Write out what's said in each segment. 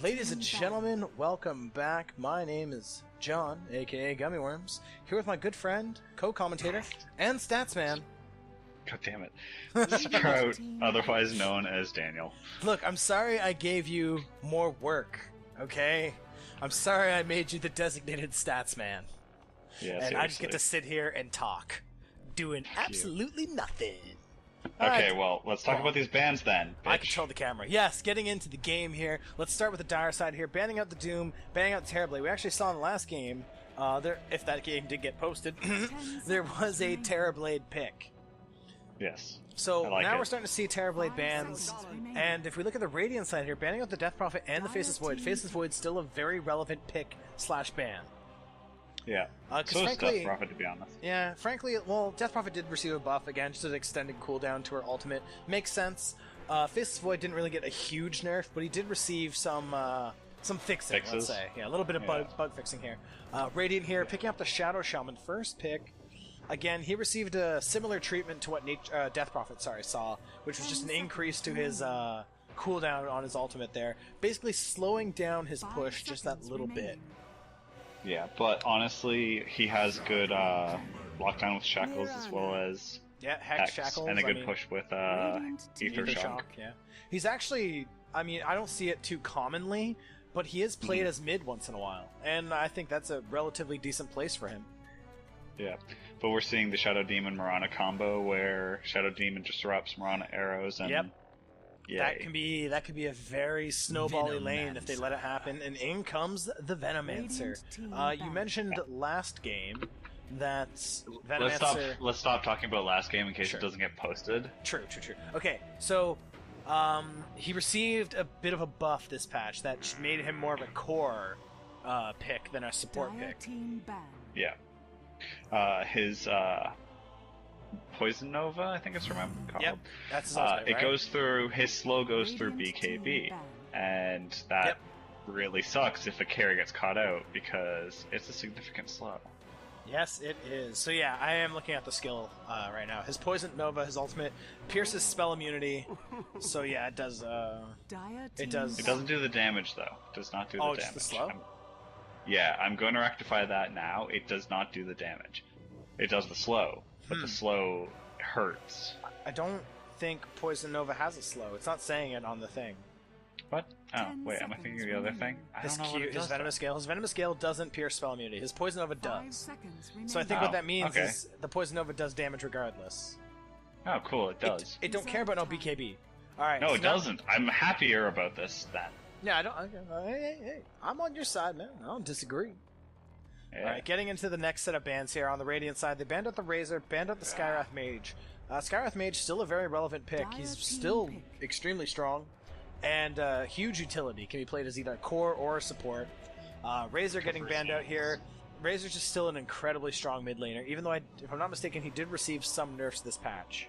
Ladies and gentlemen, welcome back. My name is John, aka Gummy Worms, here with my good friend, co-commentator, and statsman. God damn it. Sproutt, otherwise known as Daniel. Look, I'm sorry I gave you more work, okay? I'm sorry I made you the designated statsman. Yeah, and I just get to sit here and talk, doing absolutely nothing. Okay, well, let's talk about these bans then, bitch. I control the camera. Yes, getting into the game here. Let's start with the dire side here. Banning out the Doom, banning out the Terrorblade. We actually saw in the last game, if that game did get posted, there was a Terrorblade pick. Yes. So now we're starting to see Terrorblade bans, and if we look at the Radiant side here, banning out the Death Prophet and the Faceless Void. Faceless Void's still a very relevant pick/ban. Yeah. So is Death Prophet, to be honest. Yeah, frankly, well, Death Prophet did receive a buff, again, just an extended cooldown to her ultimate. Makes sense. Faceless Void didn't really get a huge nerf, but he did receive some fixing, let's say. Yeah, a little bit of bug fixing here. Radiant here, picking up the Shadow Shaman. First pick. Again, he received a similar treatment to what Death Prophet saw, which was just an increase to his cooldown on his ultimate there. Basically slowing down his push just that little bit. Yeah, but honestly, he has good lockdown with Shackles as well as Hex Shackles, and a good push with Ether Shock. Yeah, he's actually, I mean, I don't see it too commonly, but he is played as mid once in a while, and I think that's a relatively decent place for him. Yeah, but we're seeing the Shadow Demon Mirana combo where Shadow Demon disrupts Mirana arrows and that can be a very snowbally lane if they let it happen, and in comes the Venomancer. You mentioned last game that Venomancer... Let's stop talking about last game in case it doesn't get posted. True. Okay, so he received a bit of a buff this patch that made him more of a core pick than a support pick. Yeah. His Poison Nova, I think it's called. Yep, that's his ultimate, it goes through, his slow goes through BKB, and that really sucks if a carry gets caught out, because it's a significant slow. Yes, it is. So yeah, I am looking at the skill right now. His Poison Nova, his ultimate, pierces spell immunity, so yeah, it does, It doesn't do the damage, though. It does not do the damage. Just the slow? I'm going to rectify that now. It does not do the damage. It does the slow. But the slow hurts. I don't think Poison Nova has a slow. It's not saying it on the thing. What? Oh, wait, am I thinking of the other thing? His Venomous Scale. His Venomous Scale doesn't pierce spell immunity. His Poison Nova does. So I think what that means is the Poison Nova does damage regardless. Oh, cool, it does. It don't care about no BKB. Alright. No, it doesn't. I'm happier about this then. Yeah, I don't... Hey, I'm on your side, man. I don't disagree. Yeah. Alright, getting into the next set of bans here on the Radiant side. They banned out the Razor, banned out the Skywrath Mage. Skywrath Mage, still a very relevant pick. He's still extremely strong. And huge utility. Can be played as either core or support. Razor getting banned out here. Razor's just still an incredibly strong mid laner, even though, if I'm not mistaken, he did receive some nerfs this patch.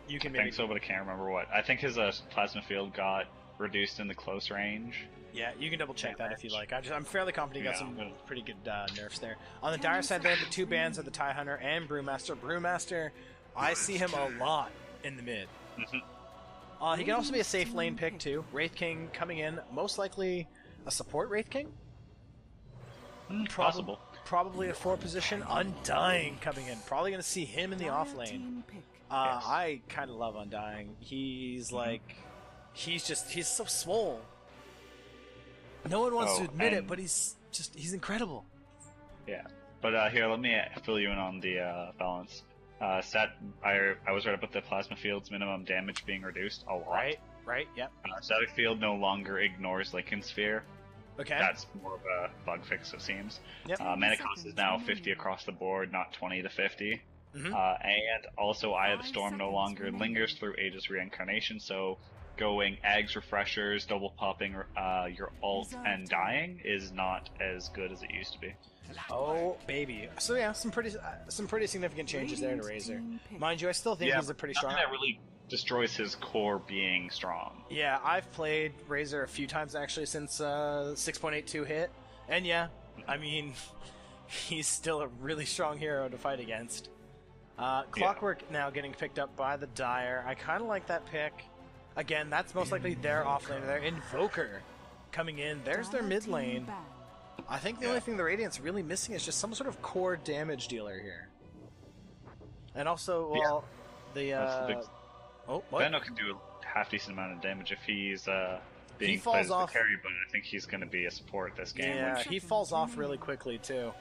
I think so, but I can't remember what. I think his Plasma Field got reduced in the close range. Yeah, you can double check that if you like. I'm fairly confident he got some pretty good nerfs there. On the dire side, they have the two bans of the TIE Hunter and Brewmaster. Brewmaster, I see him a lot in the mid. He can also be a safe lane pick too. Wraith King coming in, most likely a support Wraith King. Possible. Probably a 4 position. Undying coming in. Probably going to see him in the off lane. I kind of love Undying. He's like, he's so swole. No one wants to admit it, but he's incredible. Yeah, but here, let me fill you in on the balance. I was right about the Plasma Field's minimum damage being reduced a lot. Right, yep. Static Field no longer ignores Lincoln Sphere. Okay. That's more of a bug fix, it seems. Yep. Mana cost is now 50 across the board, not 20 to 50. And also Eye of the Storm no longer lingers through Aegis Reincarnation, so going Ags Refreshers, double popping your ult, and dying is not as good as it used to be. Oh, baby. So yeah, some pretty significant changes there to Razor. Mind you, I still think he's a pretty strong... that really destroys his core being strong. Yeah, I've played Razor a few times actually since 6.82 hit, and yeah, I mean, he's still a really strong hero to fight against. Clockwork now getting picked up by the Dire. I kind of like that pick. Again, that's most likely their offlaner there. Invoker coming in. There's their mid lane. I think the only thing the Radiant's really missing is just some sort of core damage dealer here. And also, well, the oh, what? Veno can do a half-decent amount of damage if he's being falls played as off. the carry, but I think he's going to be a support this game. Yeah, which... he falls off really quickly too.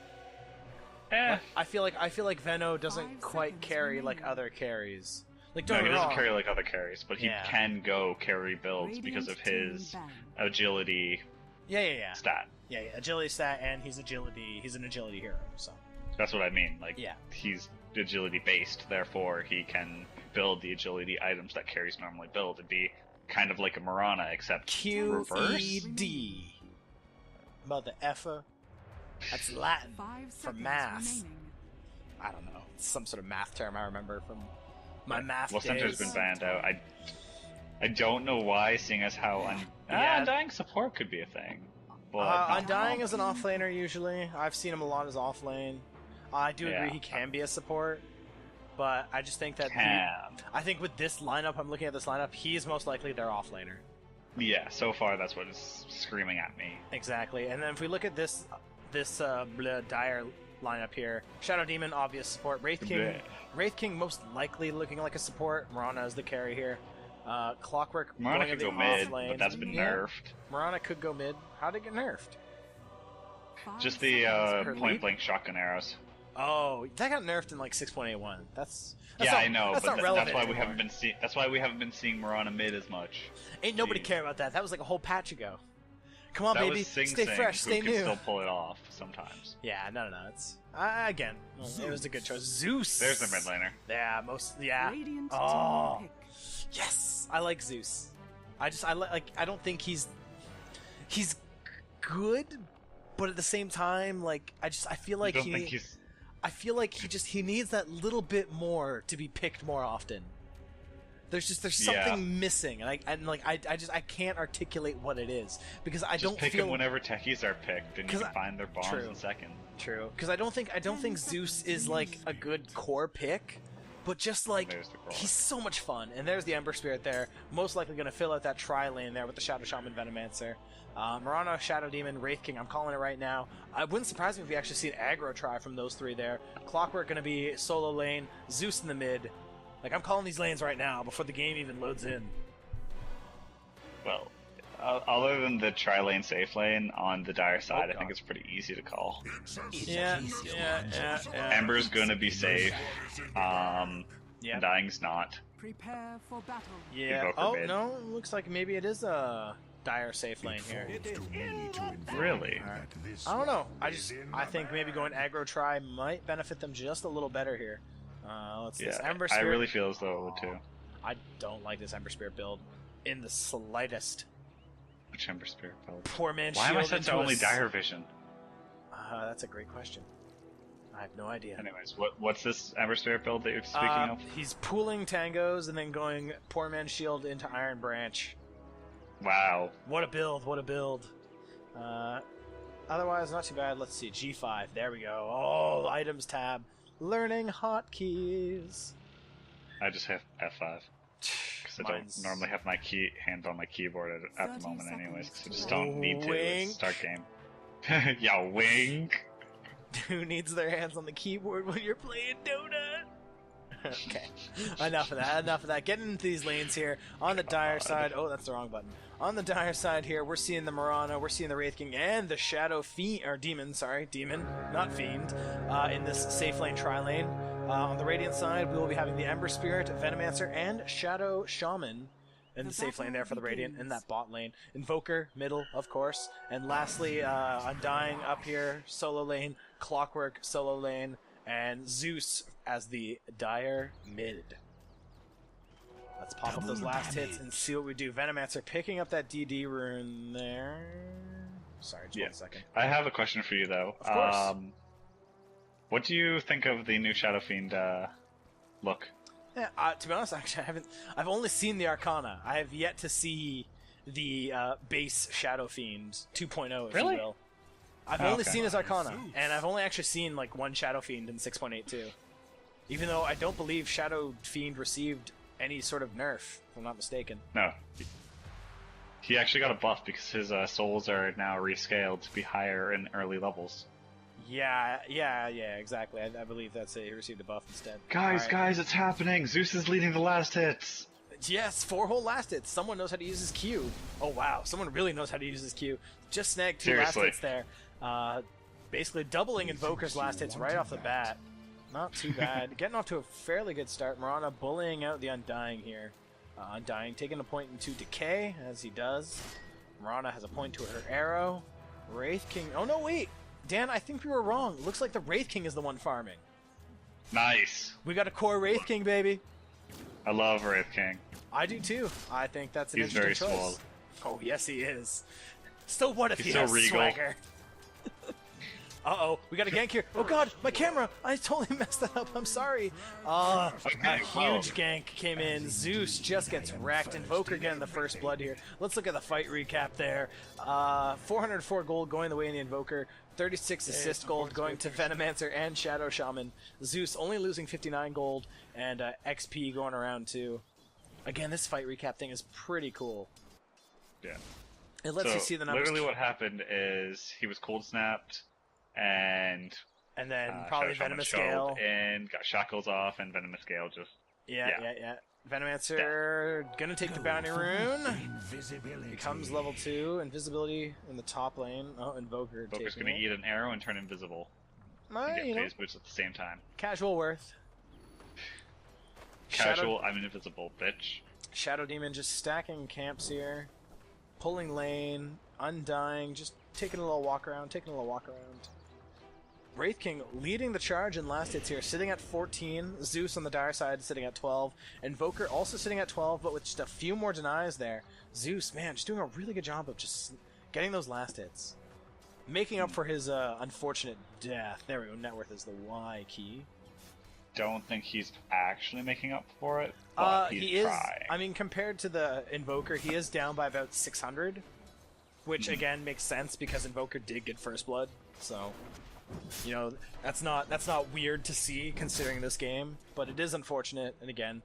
Eh. I feel like Veno doesn't quite carry like other carries. Like, No, don't he get me doesn't wrong. carry like other carries, but he Yeah. can go carry builds because of his agility Yeah. stat. Yeah, agility stat, and he's an agility hero, so. That's what I mean. Like, Yeah. he's agility based, therefore he can build the agility items that carries normally build. It'd be kind of like a Mirana, except reverse. QED. About the effer. That's Latin for math. I don't know. It's some sort of math term I remember from my math Well, days. Center's been banned out. I don't know why, seeing as how Undying support could be a thing. But Undying is an offlaner usually. I've seen him a lot as offlane. I do agree he can be a support, but I just think that I think with this lineup, I'm looking at this lineup, he's most likely their offlaner. Yeah, so far that's what is screaming at me. Exactly. And then if we look at this dire lineup here, Shadow Demon, obvious support. Wraith King most likely looking like a support. Mirana is the carry here. Clockwork Mirana could go mid, lane. but that's been nerfed. Mirana could go mid. How did it get nerfed? Just the point blank shotgun arrows. Oh, that got nerfed in like 6.81. That's yeah, not, I know, that's but not relevant that's why we anymore. haven't been seeing. That's why we haven't been seeing Mirana mid as much. Ain't nobody care about that. That was like a whole patch ago. Come on, that baby, was Sing stay Sing, fresh, who stay can new. still pull it off sometimes. Yeah, no. It's again, it was a good choice. Zeus. There's the mid laner. Yeah, Oh, yes, I like Zeus. I don't think he's good, but at the same time, like I feel like he needs that little bit more to be picked more often. There's something missing, and I can't articulate what it is because I don't pick feel him whenever techies are picked, and you can find their bombs in second. True, because I don't think Zeus is like a good core pick, but just like he's so much fun. And there's the Ember Spirit there, most likely going to fill out that tri lane there with the Shadow Shaman Venomancer. Mirana, Shadow Demon, Wraith King, I'm calling it right now. I wouldn't surprise me if we actually see an aggro try from those three there. Clockwork going to be solo lane, Zeus in the mid. Like, I'm calling these lanes right now before the game even loads in. Well, other than the tri-lane safe lane on the dire side, I think it's pretty easy to call. Yeah. Ember's gonna be safe. Dying's not. Prepare for battle. Yeah. Invoker Oh, mid. no, looks like maybe it is a dire safe lane here. Really? I don't know. I think maybe going aggro try might benefit them just a little better here. Let's see. This Ember I Spirit. really feel as though it would too. I don't like this Ember Spirit build in the slightest. Which Ember Spirit build? Poor man. Why am I shield set to into only us. dire vision? That's a great question. I have no idea. Anyways, what's this Ember Spirit build that you're speaking of? He's pooling tangos and then going Poor Man's Shield into Iron Branch. Wow. What a build, what a build. Otherwise, not too bad. Let's see, G5, there we go. Oh, items tab. Learning hotkeys. I just have F5. Because I don't normally have my hand on my keyboard at the moment anyways, because I just don't need to. It's start game. Yeah, wink. Who needs their hands on the keyboard when you're playing Dota? Okay, enough of that. Getting into these lanes here on the dire side. Oh, that's the wrong button. On the dire side here, we're seeing the Mirana, we're seeing the Wraith King, and the Shadow Demon, not Fiend, in this safe lane tri-lane. On the Radiant side, we will be having the Ember Spirit, Venomancer, and Shadow Shaman in the safe lane there for the Radiant, in that bot lane. Invoker, middle, of course. And lastly, Undying up here, solo lane, Clockwork, solo lane, and Zeus as the dire mid. Let's pop up those last hits and see what we do. Venomancer picking up that DD rune there. Sorry, just 1 second. I have a question for you, though. Of course. What do you think of the new Shadow Fiend look? Yeah, to be honest, actually, I've only seen the Arcana. I have yet to see the base Shadow Fiend 2.0, if you will. I've only seen his Arcana, and I've only actually seen like one Shadow Fiend in 6.82. Even though I don't believe Shadow Fiend received any sort of nerf, if I'm not mistaken. No. He actually got a buff because his souls are now rescaled to be higher in early levels. Yeah, exactly. I believe that's it. He received a buff instead. Guys, it's happening! Zeus is leading the last hits! Yes, 4 whole last hits. Someone knows how to use his Q. Oh, wow. Someone really knows how to use his Q. Just snagged 2 last hits there. Basically doubling Invoker's last hits right off the bat. Not too bad. Getting off to a fairly good start. Mirana bullying out the Undying here. Undying taking a point into Decay, as he does. Mirana has a point to her arrow. Wraith King... Oh, no, wait! Dan, I think we were wrong. Looks like the Wraith King is the one farming. Nice! We got a core Wraith King, baby! I love Wraith King. I do too. I think that's an He's interesting very choice. swole. Oh, yes, he is. So what if He's he so has regal. swagger? Uh-oh, we got a gank here. Oh god, my camera! I totally messed that up, I'm sorry. A huge gank came in. Zeus just gets wrecked. Invoker getting the first blood here. Let's look at the fight recap there. 404 gold going the way in the Invoker. 36 assist gold going to Venomancer and Shadow Shaman. Zeus only losing 59 gold, and XP going around too. Again, this fight recap thing is pretty cool. Yeah. It lets you see the numbers. Literally what happened is he was cold snapped, and then probably Venomous Gale. And got shackles off, and Venomous Gale just... Yeah. Venomancer gonna take the bounty rune. Becomes level 2. Invisibility in the top lane. Oh, Invoker's gonna eat an arrow and turn invisible. And get phase boots at the same time. Casual worth. I'm invisible, bitch. Shadow Demon just stacking camps here. Pulling lane. Undying. Just taking a little walk around. Wraith King leading the charge in last hits here, sitting at 14. Zeus on the dire side sitting at 12. Invoker also sitting at 12, but with just a few more denies there. Zeus, man, just doing a really good job of just getting those last hits. Making up for his unfortunate death. There we go, net worth is the Y key. Don't think he's actually making up for it, but he is. I mean, compared to the Invoker, he is down by about 600, which again makes sense because Invoker did get first blood, so... You know, that's not weird to see considering this game, but it is unfortunate, and again,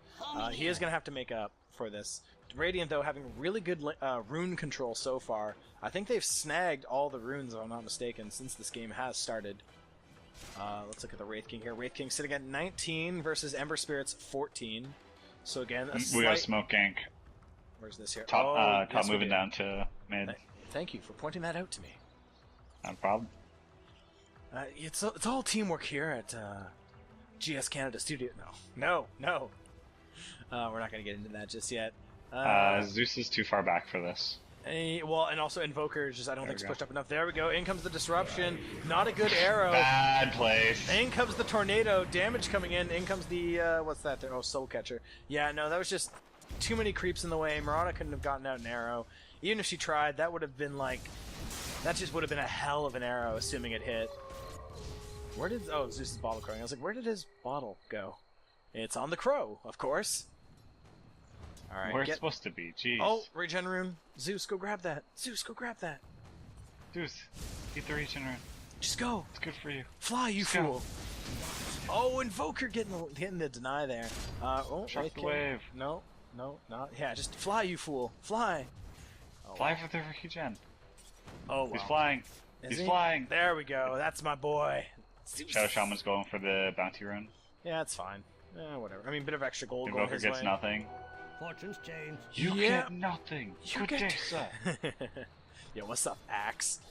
he is going to have to make up for this. Radiant, though, having really good rune control so far. I think they've snagged all the runes, if I'm not mistaken, since this game has started. Let's look at the Wraith King here. Wraith King sitting at 19 versus Ember Spirit's 14. So again, we got a smoke gank. Where's this here? Top moving down to mid. Thank you for pointing that out to me. No problem. It's all teamwork here at GS Canada Studio. No. We're not going to get into that just yet. Zeus is too far back for this. Well, and also Invoker just I don't think it's pushed up enough. There we go. In comes the disruption. Not a good arrow. Bad place. In comes the tornado. Damage coming in. In comes the what's that there? Oh, Soul Catcher. Yeah, no, that was just too many creeps in the way. Mirana couldn't have gotten out an arrow. Even if she tried, that would have been like that just would have been a hell of an arrow, assuming it hit. Where did... Oh, Zeus's bottle crowing. I was like, where did his bottle go? It's on the crow, of course. Alright, where it's supposed to be, jeez. Oh, regen rune. Zeus, go grab that. Zeus, eat the regen rune. Just go. It's good for you. Fly, you fool. Oh, Invoker getting the deny there. Shock the wave. No, not... Yeah, just fly, you fool. Fly. Oh, fly for the regen. Oh, wow. He's flying. He's flying. There we go. That's my boy. Shadow Shaman's going for the bounty rune. Yeah, that's fine. Whatever. I mean, bit of extra gold Invoker going his gets way. Nothing. Fortune's changed. You get nothing. Good day, sir. Yeah, what's up, Axe?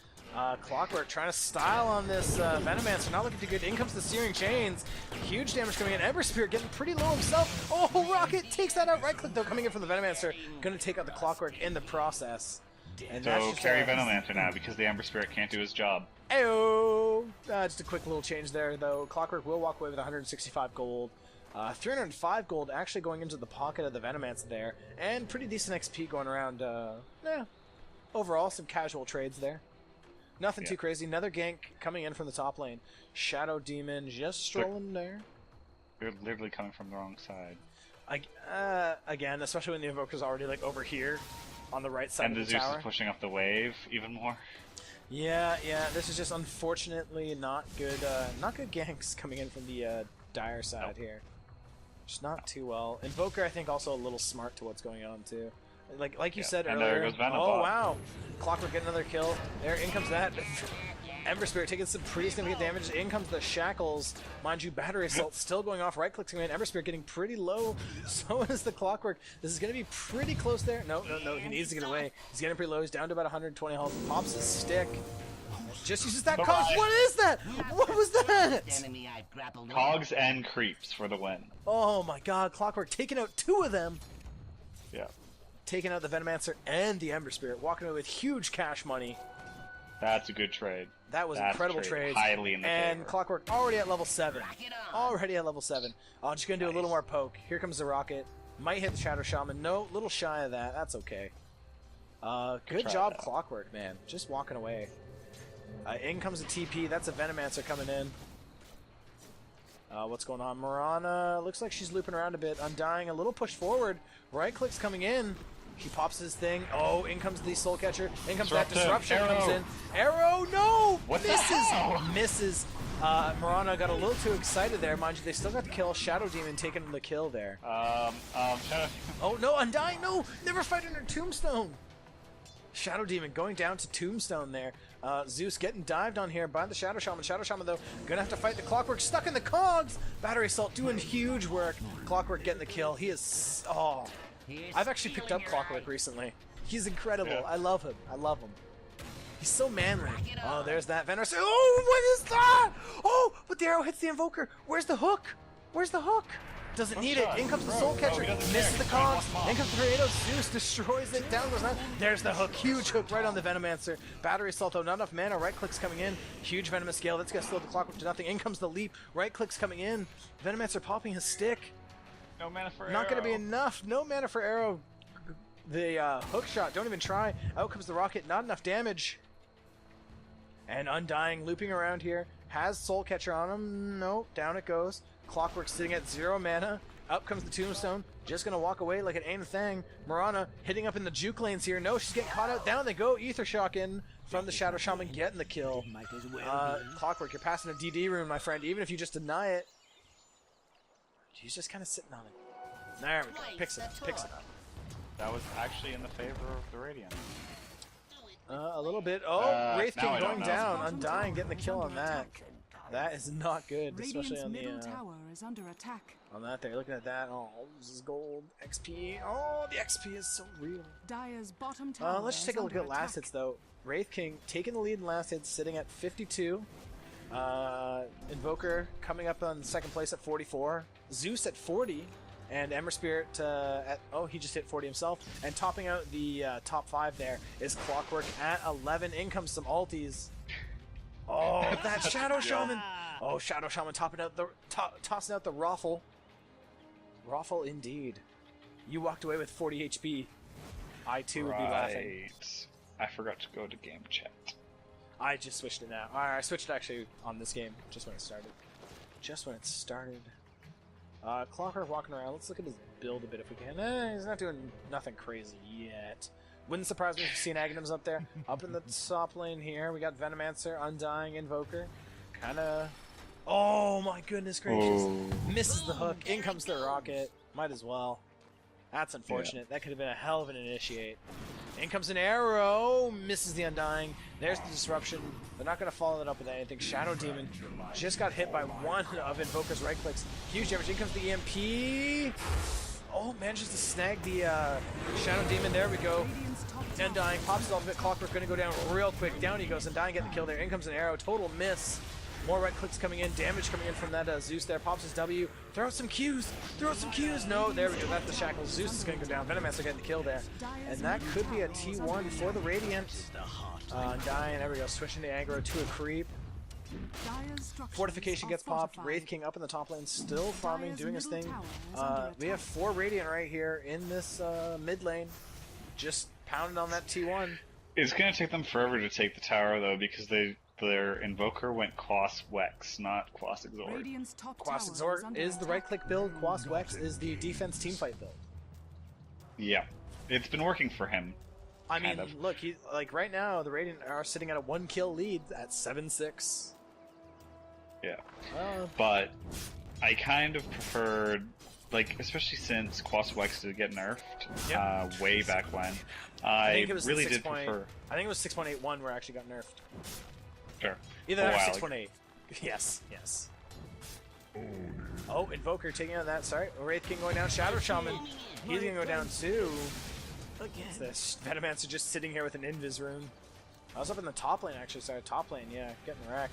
Clockwork trying to style on this Venomancer. Not looking too good. In comes the Searing Chains. Huge damage coming in. Ember Spirit getting pretty low himself. Oh, Rocket takes that out. Right click, though, coming in from the Venomancer. Going to take out the Clockwork in the process. And so carry Venomancer now because the Ember Spirit can't do his job. Ayo! Just a quick little change there, though. Clockwork will walk away with 165 gold. 305 gold actually going into the pocket of the Venomancer there. And pretty decent XP going around. Overall, some casual trades there. Nothing too crazy. Another gank coming in from the top lane. Shadow Demon just strolling there. They're literally coming from the wrong side. Again, especially when the Invoker's already like over here on the right side of the Zeus tower. is pushing up the wave even more. Yeah, this is just unfortunately not good ganks coming in from the dire side here. Just not too well. Invoker, I think, also a little smart to what's going on, too. Like you said and earlier. There goes Venom. Oh, wow. Clockwork getting another kill. There, in comes that. Ember Spirit taking some pretty significant damage. In comes the Shackles. Mind you, Battery Assault still going off. Right clicks in. Ember Spirit getting pretty low. So is the Clockwork. This is going to be pretty close there. No. He needs to get away. He's getting pretty low. He's down to about 120 health. Pops his stick. Just uses that Cogs. What is that? What was that? Cogs and creeps for the win. Oh my god. Clockwork taking out 2 of them. Yeah. Taking out the Venomancer and the Ember Spirit. Walking away with huge cash money. That's a good trade. That was incredible trade. Highly in the and favor. Clockwork already at level 7. Already at level 7. I'm just going to do a little more poke. Here comes the rocket. Might hit the Shadow Shaman. No, little shy of that. That's okay. Good job, Clockwork, man. Just walking away. In comes a TP. That's a Venomancer coming in. What's going on? Mirana looks like she's looping around a bit. Undying, a little push forward. Right click's coming in. He pops his thing. Oh, in comes the Soul Catcher. In comes that Disruption. Comes in. Arrow, no! What Misses. Mirana got a little too excited there. Mind you, they still got the kill. Shadow Demon taking the kill there. Oh, no, Undying, no! Never fight under Tombstone! Shadow Demon going down to Tombstone there. Zeus getting dived on here by the Shadow Shaman. Shadow Shaman, though, gonna have to fight the Clockwork. Stuck in the Cogs! Battery Assault doing huge work. Clockwork getting the kill. He is... Oh... I've actually picked up Clockwork recently. He's incredible. Yeah. I love him. He's so manly. Oh, there's that Venom. Oh, what is that? Oh, but the arrow hits the Invoker. Where's the hook? Doesn't need it. In comes the Soul Catcher. Misses the Cogs. In comes the Tornado. Zeus destroys it. Down goes that. There's the hook. Huge hook right on the Venomancer. Battery Assault, though. Not enough mana. Right click's coming in. Huge Venomous Scale. That's going to slow the Clockwork to nothing. In comes the Leap. Right click's coming in. Venomancer popping his stick. No mana for Arrow. Not going to be enough. No mana for Arrow. The hook shot. Don't even try. Out comes the rocket. Not enough damage. And Undying looping around here. Has Soul Catcher on him. No. Down it goes. Clockwork sitting at 0 mana. Up comes the Tombstone. Just going to walk away like it ain't a thing. Mirana hitting up in the juke lanes here. No, she's getting caught out. Down they go. Ether Shock in from the Shadow Shaman. Getting the kill. Clockwork, you're passing a DD rune, my friend. Even if you just deny it. He's just kind of sitting on it. There we go. Picks it up. That was actually in the favor of the Radiant. A little bit. Oh, Wraith King going know. down. Undying getting the kill on that. That is not good, especially on the tower is under attack. on that there. Looking at that. Oh, this is gold. XP. Oh, the XP is so real. Dire's bottom tower Let's just take a look at last hits, though. Wraith King taking the lead in last hits, sitting at 52. Invoker coming up on second place at 44. Zeus at 40. And Ember Spirit he just hit 40 himself. And topping out the top 5 there is Clockwork at 11. In comes some alties. Oh, that Shadow Shaman! Oh, Shadow Shaman tossing out the Raffle. Raffle indeed. You walked away with 40 HP. I too would be laughing. I forgot to go to game chat. I just switched it now. Alright, I switched it actually on this game, just when it started. Clockwork walking around. Let's look at his build a bit if we can. He's not doing nothing crazy yet. Wouldn't surprise me if you see an Aghanims up there. Up in the top lane here, we got Venomancer, Undying, Invoker. Kinda... Oh my goodness gracious. Oh. Misses the hook. In comes the rocket. Might as well. That's unfortunate. Yeah. That could have been a hell of an initiate. In comes an arrow. Misses the Undying. There's the disruption. They're not going to follow that up with anything. Shadow Demon just got hit by one of Invoker's right clicks. Huge damage. In comes the EMP. Oh, manages to snag the Shadow Demon. There we go. Undying pops it off a bit. Clockwork going to go down real quick. Down he goes. Undying getting the kill there. In comes an arrow. Total miss. More right clicks coming in. Damage coming in from that Zeus there. Pops his W. Throw out some Qs. No, there we go. That's the shackles. Zeus is going to go down. Venomancer getting the kill there. And that could be a T1 for the Radiant. Undying. There we go. Switching the aggro to a creep. Fortification gets popped. Wraith King up in the top lane. Still farming. Doing his thing. We have 4 Radiant right here in this mid lane. Just pounding on that T1. It's going to take them forever to take the tower, though, because their Invoker went Quas Wex, not Quas Exort. Quas Exort is the right-click build. Quas Wex is the defense teamfight build. Yeah, it's been working for him. I mean, look, right now the Radiant are sitting at a 1-kill lead at 7-6. Yeah, but I kind of preferred like, especially since Quaswex did get nerfed way back when. I think it was really did prefer. I think it was 6.81 where it actually got nerfed. Sure. Either that or 6.8. Yes, yes. Oh, Invoker taking out that. Sorry, Wraith King going down. Shadow Shaman, he's gonna go down too. This Venomancer just sitting here with an Invis rune. I was up in the top lane actually. Sorry, top lane. Yeah, getting wrecked.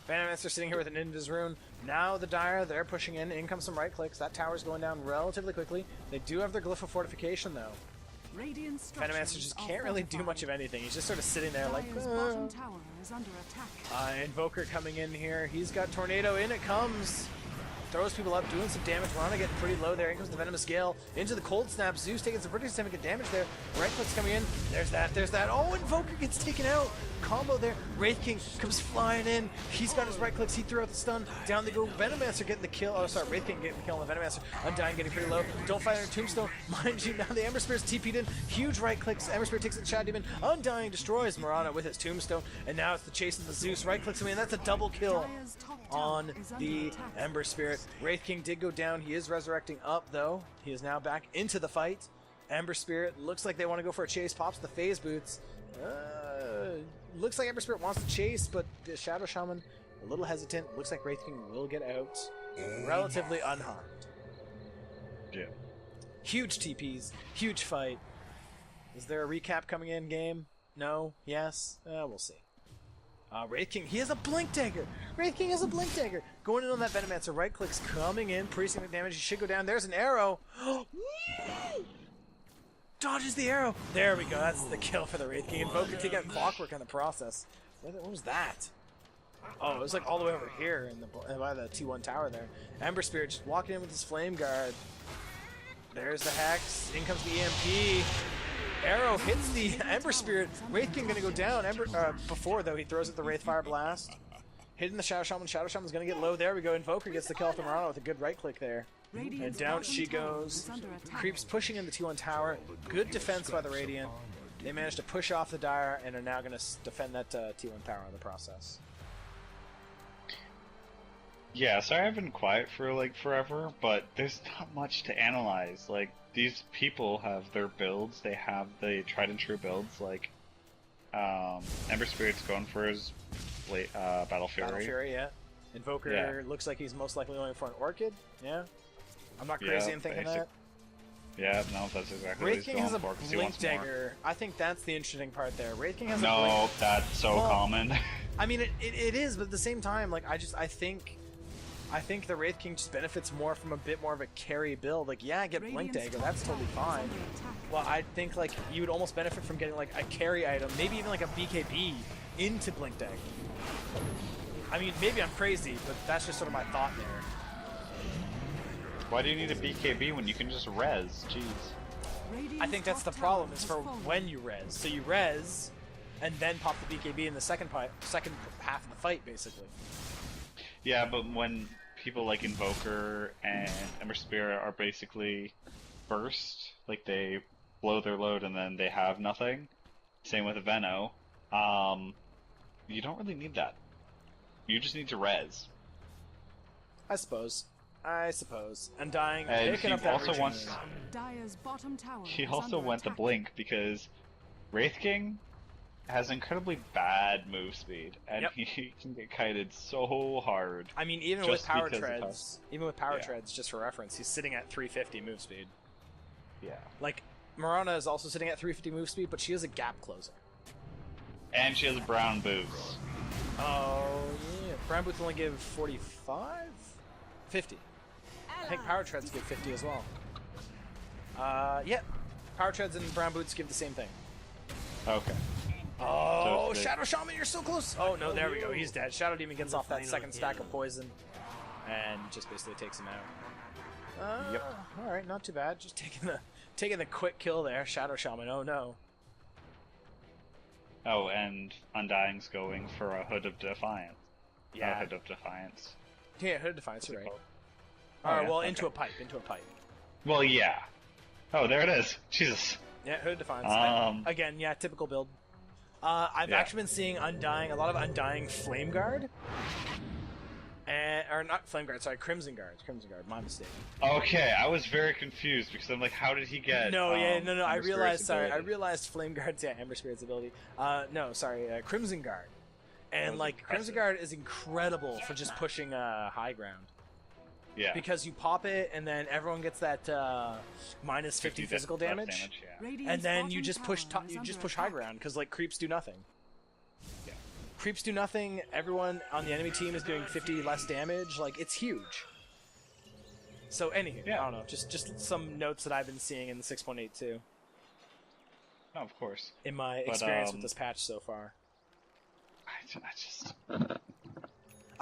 Venomancer sitting here with an Invis rune. Now the Dire, they're pushing in. In comes some right clicks. That tower's going down relatively quickly. They do have their Glyph of Fortification though. Venomancer just can't really do much of anything. He's just sort of sitting there like, bottom tower is under attack. Invoker coming in here. He's got Tornado. In it comes. Throws people up, doing some damage. Rana getting pretty low there. In comes the Venomous Gale. Into the Cold Snap. Zeus taking some pretty significant damage there. Right click's coming in. There's that. There's that. Oh, Invoker gets taken out. Combo there. Wraith King comes flying in. He's got his right clicks. He threw out the stun. Down they go. Venomancer getting the kill. Oh, sorry. Wraith King getting the kill on the Venomancer. Undying getting pretty low. Don't fight under Tombstone. Mind you, now the Ember Spirit's TP'd in. Huge right clicks. Ember Spirit takes it. Shadow Demon. Undying destroys Mirana with his Tombstone. And now it's the chase of the Zeus. Right clicks him in. That's a double kill on the Ember Spirit. Wraith King did go down. He is resurrecting up, though. He is now back into the fight. Ember Spirit looks like they want to go for a chase. Pops the phase boots. Looks like Ember Spirit wants to chase, but the Shadow Shaman a little hesitant. Looks like Wraith King will get out relatively unharmed. Yeah. Huge TPs. Huge fight. Is there a recap coming in game? No? Yes? We'll see. Wraith King, he has a Blink Dagger! Wraith King has a Blink Dagger! Going in on that Venomancer, right clicks coming in, pretty significant damage, he should go down, there's an arrow! Dodges the arrow! There we go, that's the kill for the Wraith King. Invoker take out Clockwork on the process. What was that? Oh, it was like all the way over here by the T1 tower there. Ember Spirit just walking in with his Flame Guard. There's the Hex, in comes the EMP. Arrow hits the Ember Spirit. Wraith King gonna go down. Before though, he throws at the Wraith Fire Blast. Hitting the Shadow Shaman. Shadow Shaman's gonna get low. There we go. Invoker gets the kill off the Mirana with a good right click there. And down she goes. Creeps pushing in the T1 tower. Good defense by the Radiant. They managed to push off the Dire and are now gonna defend that T1 tower in the process. Yeah, sorry I've been quiet for like forever, but there's not much to analyze. Like, these people have their builds, they have the tried and true builds, like Ember Spirit's going for his Battle Fury. Battle Fury, yeah. Invoker looks like he's most likely going for an Orchid, yeah. I'm not crazy in thinking that. Yeah, no, that's exactly Wraith what King he's has going a for, Blink Dagger. I think that's the interesting part there. Wraith King has a Blink. No, that's so common. I mean, it is, but at the same time, like, I think the Wraith King just benefits more from a bit more of a carry build. Like, yeah, I get Blink Dagger, that's totally fine. Well, I think, like, you would almost benefit from getting, like, a carry item, maybe even, like, a BKB into Blink Dagger. I mean, maybe I'm crazy, but that's just sort of my thought there. Why do you need a BKB when you can just res? Jeez. I think that's the problem, is for when you res. So you res, and then pop the BKB in the second half of the fight, basically. Yeah, but when people like Invoker and Ember Spirit are basically burst, like they blow their load and then they have nothing, same with a Veno, you don't really need that. You just need to res. I suppose. Undying, and picking up that also wants. Dire's bottom tower He also went the Blink because Wraith King has incredibly bad move speed, and he can get kited so hard. I mean, even with power treads, just for reference, he's sitting at 350 move speed. Yeah. Like, Mirana is also sitting at 350 move speed, but she is a gap closer. And she has brown boots. Oh, yeah. Brown boots only give 45? 50. I think power treads give 50 as well. Yeah. Power treads and brown boots give the same thing. Okay. Oh, so Shadow Shaman, you're so close! Oh no, there we go, he's dead. Shadow Demon gets off that second stack of poison and just basically takes him out. Yep. Alright, not too bad. Just taking the quick kill there. Shadow Shaman, oh no. Oh, and Undying's going for a Hood of Defiance. Yeah. Hood of Defiance. Yeah, Hood of Defiance, you're right. Alright, well, into a pipe. Well, yeah. Oh, there it is. Jesus. Yeah, Hood of Defiance. Again, yeah, typical build. I've actually been seeing a lot of Undying Flame Guard. Or not Flame Guard, sorry, Crimson Guard. Crimson Guard, my mistake. Okay, I was very confused because I'm like, how did he get? No, no. I realized. ability? Sorry, I realized Flame Guard's Ember Spirit's ability. No, sorry, Crimson Guard. And like Crimson Guard is incredible for just pushing high ground. Yeah. Because you pop it, and then everyone gets that minus 50 physical damage, yeah. and then you just push high ground because like creeps do nothing. Yeah. Creeps do nothing. Everyone on the enemy team is doing 50 less damage. Like it's huge. So anywho, I don't know. Just some notes that I've been seeing in the 6.8 too. No, of course. In my experience with this patch so far.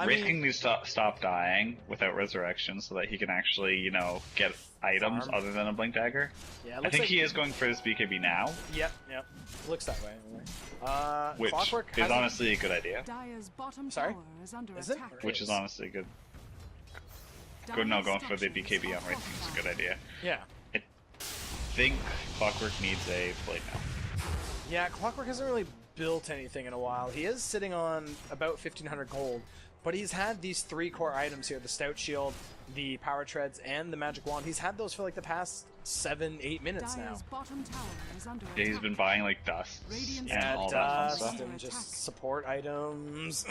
Wraith King needs to stop dying without resurrection so that he can actually, you know, get items other than a Blink Dagger. Yeah, I think he is going for his BKB now. Yep. Looks that way. Anyway. Which Clockwork is honestly a good idea. Sorry? Is it? Which is honestly good. No, going for the BKB on Wraith King is a good idea. Yeah. I think Clockwork needs a blade now. Yeah, Clockwork hasn't really built anything in a while. He is sitting on about 1,500 gold, but he's had these 3 core items here, the Stout Shield, the Power Treads, and the Magic Wand. He's had those for like the past 7-8 minutes now. Yeah, he's been buying like dust and all that fun stuff. And just support items.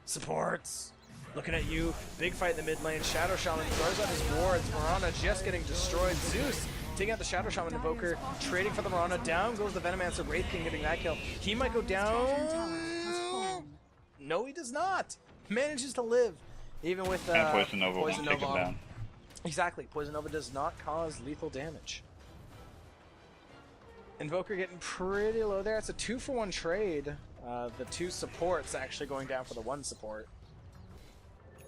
Supports. Looking at you. Big fight in the mid lane. Shadow Shaman throws out his wards. Mirana just getting destroyed. Zeus taking out the Shadow Shaman Invoker, trading for the Mirana. Down goes the Venomancer. Wraith King getting that kill. He might go down. No, he does not. Manages to live. Even with and Poison Nova won't take him down. Exactly. Poison Nova does not cause lethal damage. Invoker getting pretty low there. It's a 2-for-1 trade. The 2 supports actually going down for the 1 support.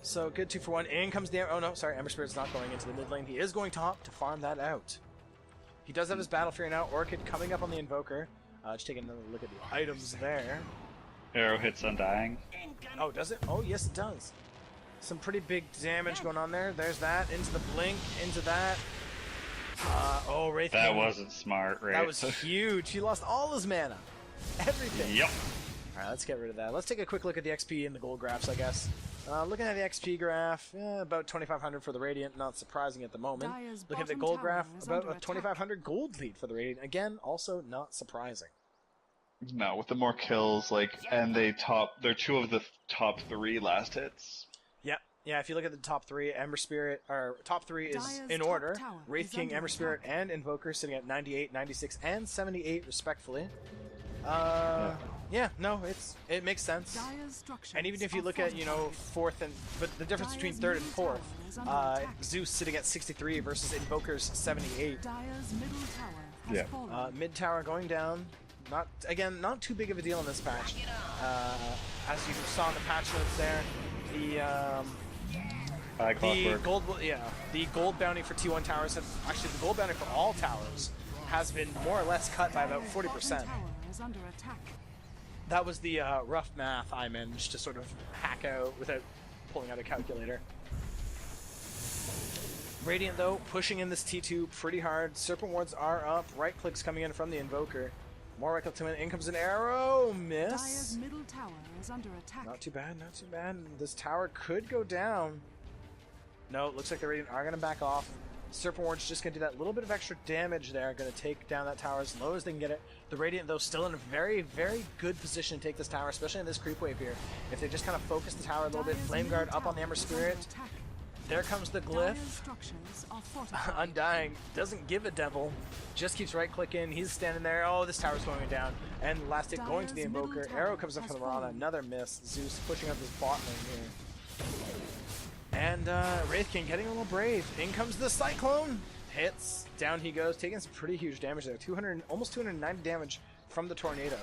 So good 2-for-1. In comes the... Oh no, sorry. Ember Spirit's not going into the mid lane. He is going top to farm that out. He does have his Battle Fury now. Orchid coming up on the Invoker. Just taking another look at the items there. Arrow hits Undying. Oh, does it? Oh, yes, it does. Some pretty big damage going on there. There's that. Into the blink. Into that. Wraith King. That wasn't smart, right? That was huge. He lost all his mana. Everything. Yep. Alright, let's get rid of that. Let's take a quick look at the XP and the gold graphs, I guess. Looking at the XP graph, about 2,500 for the Radiant, not surprising at the moment. Looking at the gold graph, about a 2,500 gold lead for the Radiant. Again, also not surprising. No, with the more kills, and they're 2 of the top 3 last hits. Yeah, if you look at the top 3, Ember Spirit, or top 3 is in order. Wraith King, Ember Spirit, and Invoker sitting at 98, 96, and 78 respectfully. Yeah, no, it makes sense. And even if you look at, 4th but the difference between 3rd and 4th, Zeus sitting at 63 versus Invoker's 78. Yeah. Mid tower going down. Not too big of a deal in this patch. As you saw in the patch notes there, the gold bounty for T1 towers the gold bounty for all towers has been more or less cut by about 40%. That was the rough math I managed to sort of hack out without pulling out a calculator. Radiant, though, pushing in this T2 pretty hard. Serpent wards are up. Right clicks coming in from the Invoker. More right click to in comes an arrow. Miss. Not too bad, not too bad. This tower could go down. No, it looks like the Radiant are going to back off. Serpent Ward's just going to do that little bit of extra damage there. Going to take down that tower as low as they can get it. The Radiant, though, still in a very, very good position to take this tower, especially in this creep wave here. If they just kind of focus the tower a little bit, Flame Guard up on the Ember Spirit. There comes the glyph. Undying doesn't give a devil. Just keeps right-clicking. He's standing there. Oh, this tower's going down. And last hit going to the Invoker. Arrow comes up from the Mirana. Another miss. Zeus pushing up this bot lane here. And Wraith King getting a little brave. In comes the Cyclone. Hits. Down he goes. Taking some pretty huge damage there. Almost 290 damage from the Tornado.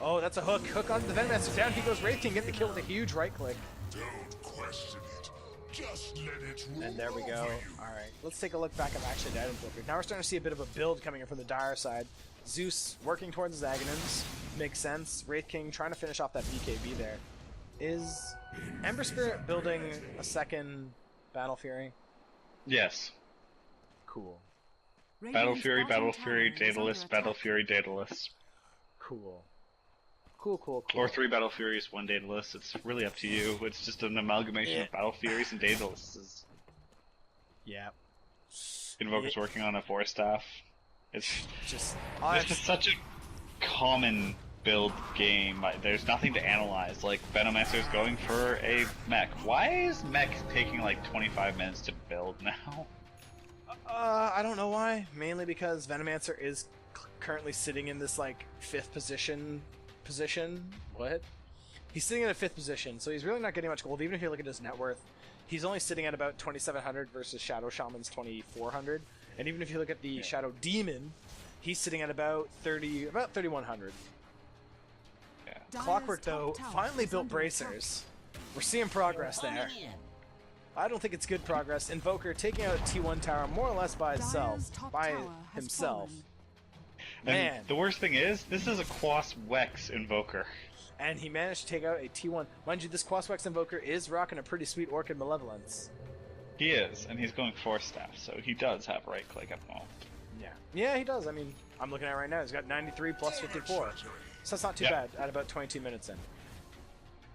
Oh, that's a hook. Hook onto the Venomancer. Down he goes. Wraith King get the kill with a huge right-click. Don't question it. Just let it roll. And there we go. Alright, let's take a look back at actually the items. Now we're starting to see a bit of a build coming in from the Dire side. Zeus working towards his Agonins. Makes sense. Wraith King trying to finish off that BKB there. Is Ember Spirit building a second Battle Fury? Yes. Cool. Battle Fury, Daedalus, Battle Fury, Daedalus. Cool. Cool. Or 3 Battle Furies, 1 Daedalus. It's really up to you. It's just an amalgamation of Battle Furies and Daedaluses. Yeah. Invoker's working on a 4-staff. It's just this is such a common build game. There's nothing to analyze. Like, Venomancer's going for a mech. Why is mech taking like 25 minutes to build now? I don't know why. Mainly because Venomancer is currently sitting in this like 5th position. What? He's sitting in a 5th position, so he's really not getting much gold. Even if you look at his net worth, he's only sitting at about 2,700 versus Shadow Shaman's 2,400. And even if you look at the Shadow Demon, he's sitting at about 3,100. Yeah. Clockwork, though, finally built bracers. We're seeing progress there. I don't think it's good progress. Invoker taking out a T1 tower more or less by himself. Man. And the worst thing is, this is a Quas Wex Invoker. And he managed to take out a T1. Mind you, this Quas Wex Invoker is rocking a pretty sweet Orchid Malevolence. He is, and he's going 4-staff, so he does have right click at the moment. Yeah, he does. I mean, I'm looking at it right now. He's got 93 plus 54. So that's not too bad at about 22 minutes in.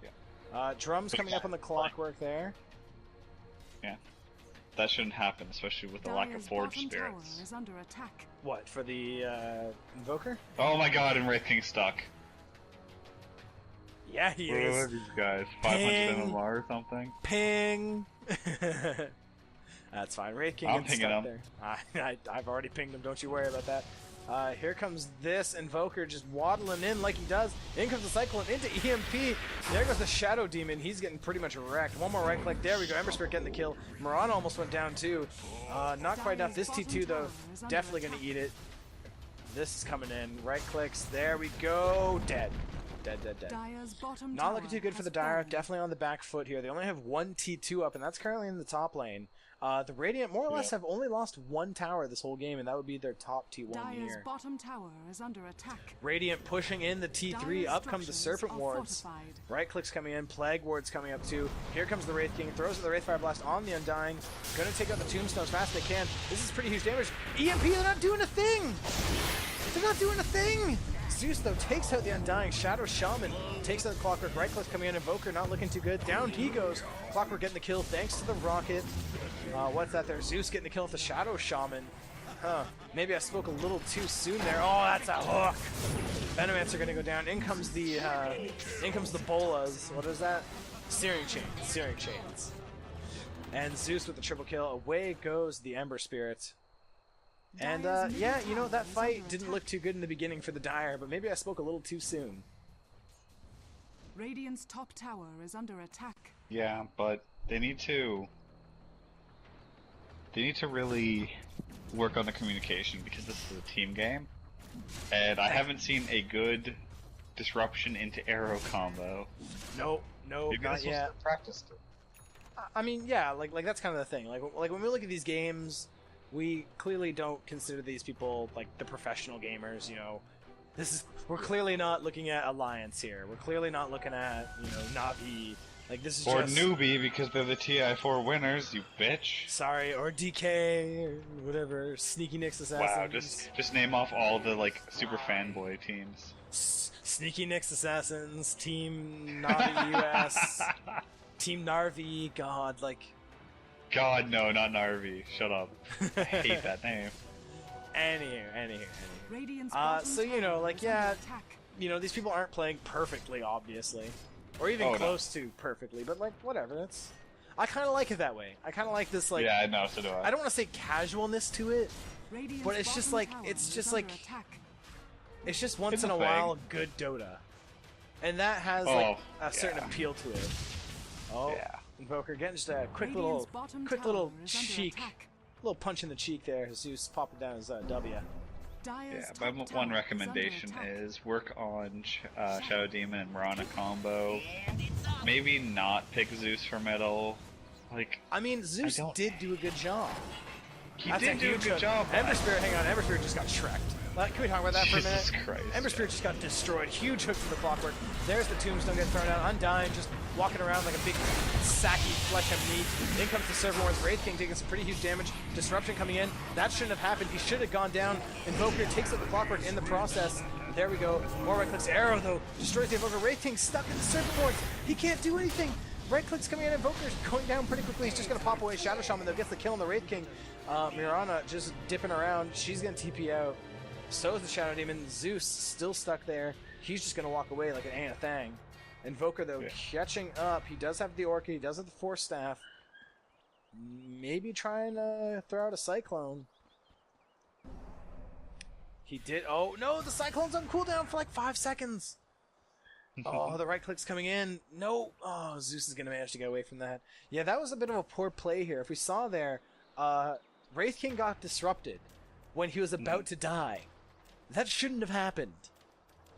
Yeah. Drums coming up on the Clockwork there. Yeah. That shouldn't happen, especially with the lack of Forge Spirits. Is under attack. What, for the Invoker? Oh my god, and Wraith King's stuck. Yeah, he What is. are these guys? 500 MMR or something? Ping! That's fine. Wraith King I'm gets pinging stuck him. there. I've already pinged him, don't you worry about that. Here comes this Invoker just waddling in like he does. In comes the Cyclone into EMP. There goes the Shadow Demon. He's getting pretty much wrecked. One more right click. There we go. Ember Spirit getting the kill. Mirana almost went down too. Not quite enough. This T2 though, definitely going to eat it. This is coming in. Right clicks. There we go. Dead. Dead. Not looking too good for the Dire. Definitely on the back foot here. They only have one T2 up, and that's currently in the top lane. The Radiant more or less have only lost one tower this whole game, and that would be their top T1 Dire's here. bottom tower is under attack. Radiant pushing in the T3. Up come the Serpent Wards. Right clicks coming in. Plague Wards coming up too. Here comes the Wraith King. Throws the Wraith Fire Blast on the Undying. Gonna take out the Tombstone as fast as they can. This is pretty huge damage. EMP, they're not doing a thing! They're not doing a thing! Zeus, though, takes out the Undying. Shadow Shaman takes out the Clockwork. Right click coming in. Invoker not looking too good. Down he goes. Clockwork getting the kill thanks to the rocket. What's that there? Zeus getting the kill with the Shadow Shaman. Maybe I spoke a little too soon there. Oh, that's a hook. Venomancer gonna go down. In comes the bolas. What is that? Searing chains. And Zeus with the triple kill. Away goes the Ember Spirit. And yeah, you know, that fight didn't look too good in the beginning for the Dire, but maybe I spoke a little too soon. Radiant's top tower is under attack. Yeah, but they need to really work on the communication because this is a team game. And I haven't seen a good disruption into arrow combo. Nope, Maybe not yet. Practice. I mean, yeah, like that's kind of the thing. Like when we look at these games, we clearly don't consider these people like the professional gamers, you know. We're clearly not looking at Alliance here. We're clearly not looking at, you know, Navi. Like this is or just newbie because they're the TI4 winners, you bitch. Sorry, or DK or whatever, Sneaky Nyx Assassins. Wow, just name off all the like super fanboy teams. Sneaky Nyx Assassins, Team Navi US, Team Narvi, God, like God, no, not Narvi. Shut up. I hate that name. Anywho. Radiant's So, you know, like, yeah, attack. you know, these people aren't playing perfectly, obviously. Or even close to perfectly, but, like, whatever, I kind of like it that way. I kind of like this, like... Yeah, no, so do I. I don't want to say casualness to it, Radiant's but it's just like, bottom it's tower just is like... under attack. It's just once It's in a a thing. while good Dota. And that has, like, a certain appeal to it. Oh, Yeah. Invoker getting just a quick Radiant's little bottom little tower is under cheek. attack. Little punch in the cheek there. Zeus popping down his W. Dire's Yeah, top my tower one is recommendation under attack. is work on Shadow Demon and Mirana combo. Maybe not pick Zeus for middle. Like, I mean, Zeus did do a good job. he did do a good job. Ember Spirit, hang on, Ember Spirit just got shreked. Can we talk about that for a minute? Jesus Christ, Ember Spirit just got destroyed. Huge hook to the Clockwork. There's the Tombstone getting thrown out. Undying, just walking around like a big sacky flesh of meat. In comes the Servant Wars. Wraith King taking some pretty huge damage. Disruption coming in. That shouldn't have happened. He should have gone down. Invoker takes out the Clockwork in the process. There we go. More right clicks. Arrow, though, destroys the Invoker. Wraith King stuck in the Serpent Wards. He can't do anything. Right clicks coming in. Invoker's going down pretty quickly. He's just going to pop away. Shadow Shaman, though, gets the kill on the Wraith King. Mirana just dipping around. She's going to TP out. So is the Shadow Demon. Zeus still stuck there. He's just going to walk away like it ain't a thing. Invoker, though, catching up. He does have the Orchid. He does have the Force Staff. Maybe trying to throw out a Cyclone. He did. Oh, no, the Cyclone's on cooldown for like 5 seconds. Oh, the right click's coming in. No. Oh, Zeus is going to manage to get away from that. Yeah, that was a bit of a poor play here. If we saw there, Wraith King got disrupted when he was about to die. That shouldn't have happened.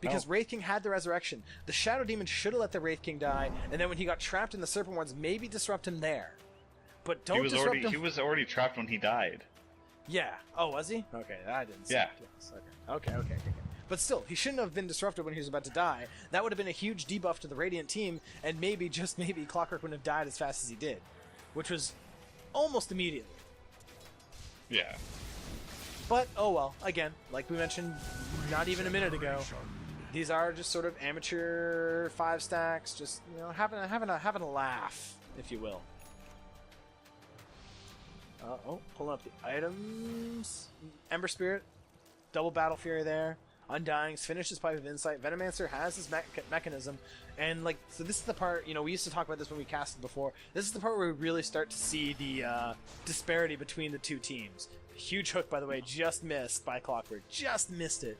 Because Wraith King had the resurrection. The Shadow Demon should have let the Wraith King die, and then when he got trapped in the Serpent Wards, maybe disrupt him there. But don't disrupt him. He was already trapped when he died. Yeah. Oh, was he? Okay, I didn't see. Yeah. Yes. Okay. But still, he shouldn't have been disrupted when he was about to die. That would have been a huge debuff to the Radiant team, and maybe, just maybe, Clockwork wouldn't have died as fast as he did. Which was almost immediately. Yeah. But, oh well, again, like we mentioned not even a minute ago, these are just sort of amateur 5 stacks, just, you know, having a laugh, if you will. Pulling up the items. Ember Spirit, double Battle Fury there. Undying's finished his Pipe of Insight. Venomancer has his mechanism. And, like, so this is the part, you know, we used to talk about this when we casted before. This is the part where we really start to see the disparity between the two teams. Huge hook, by the way, just missed by Clockwork. Just missed it.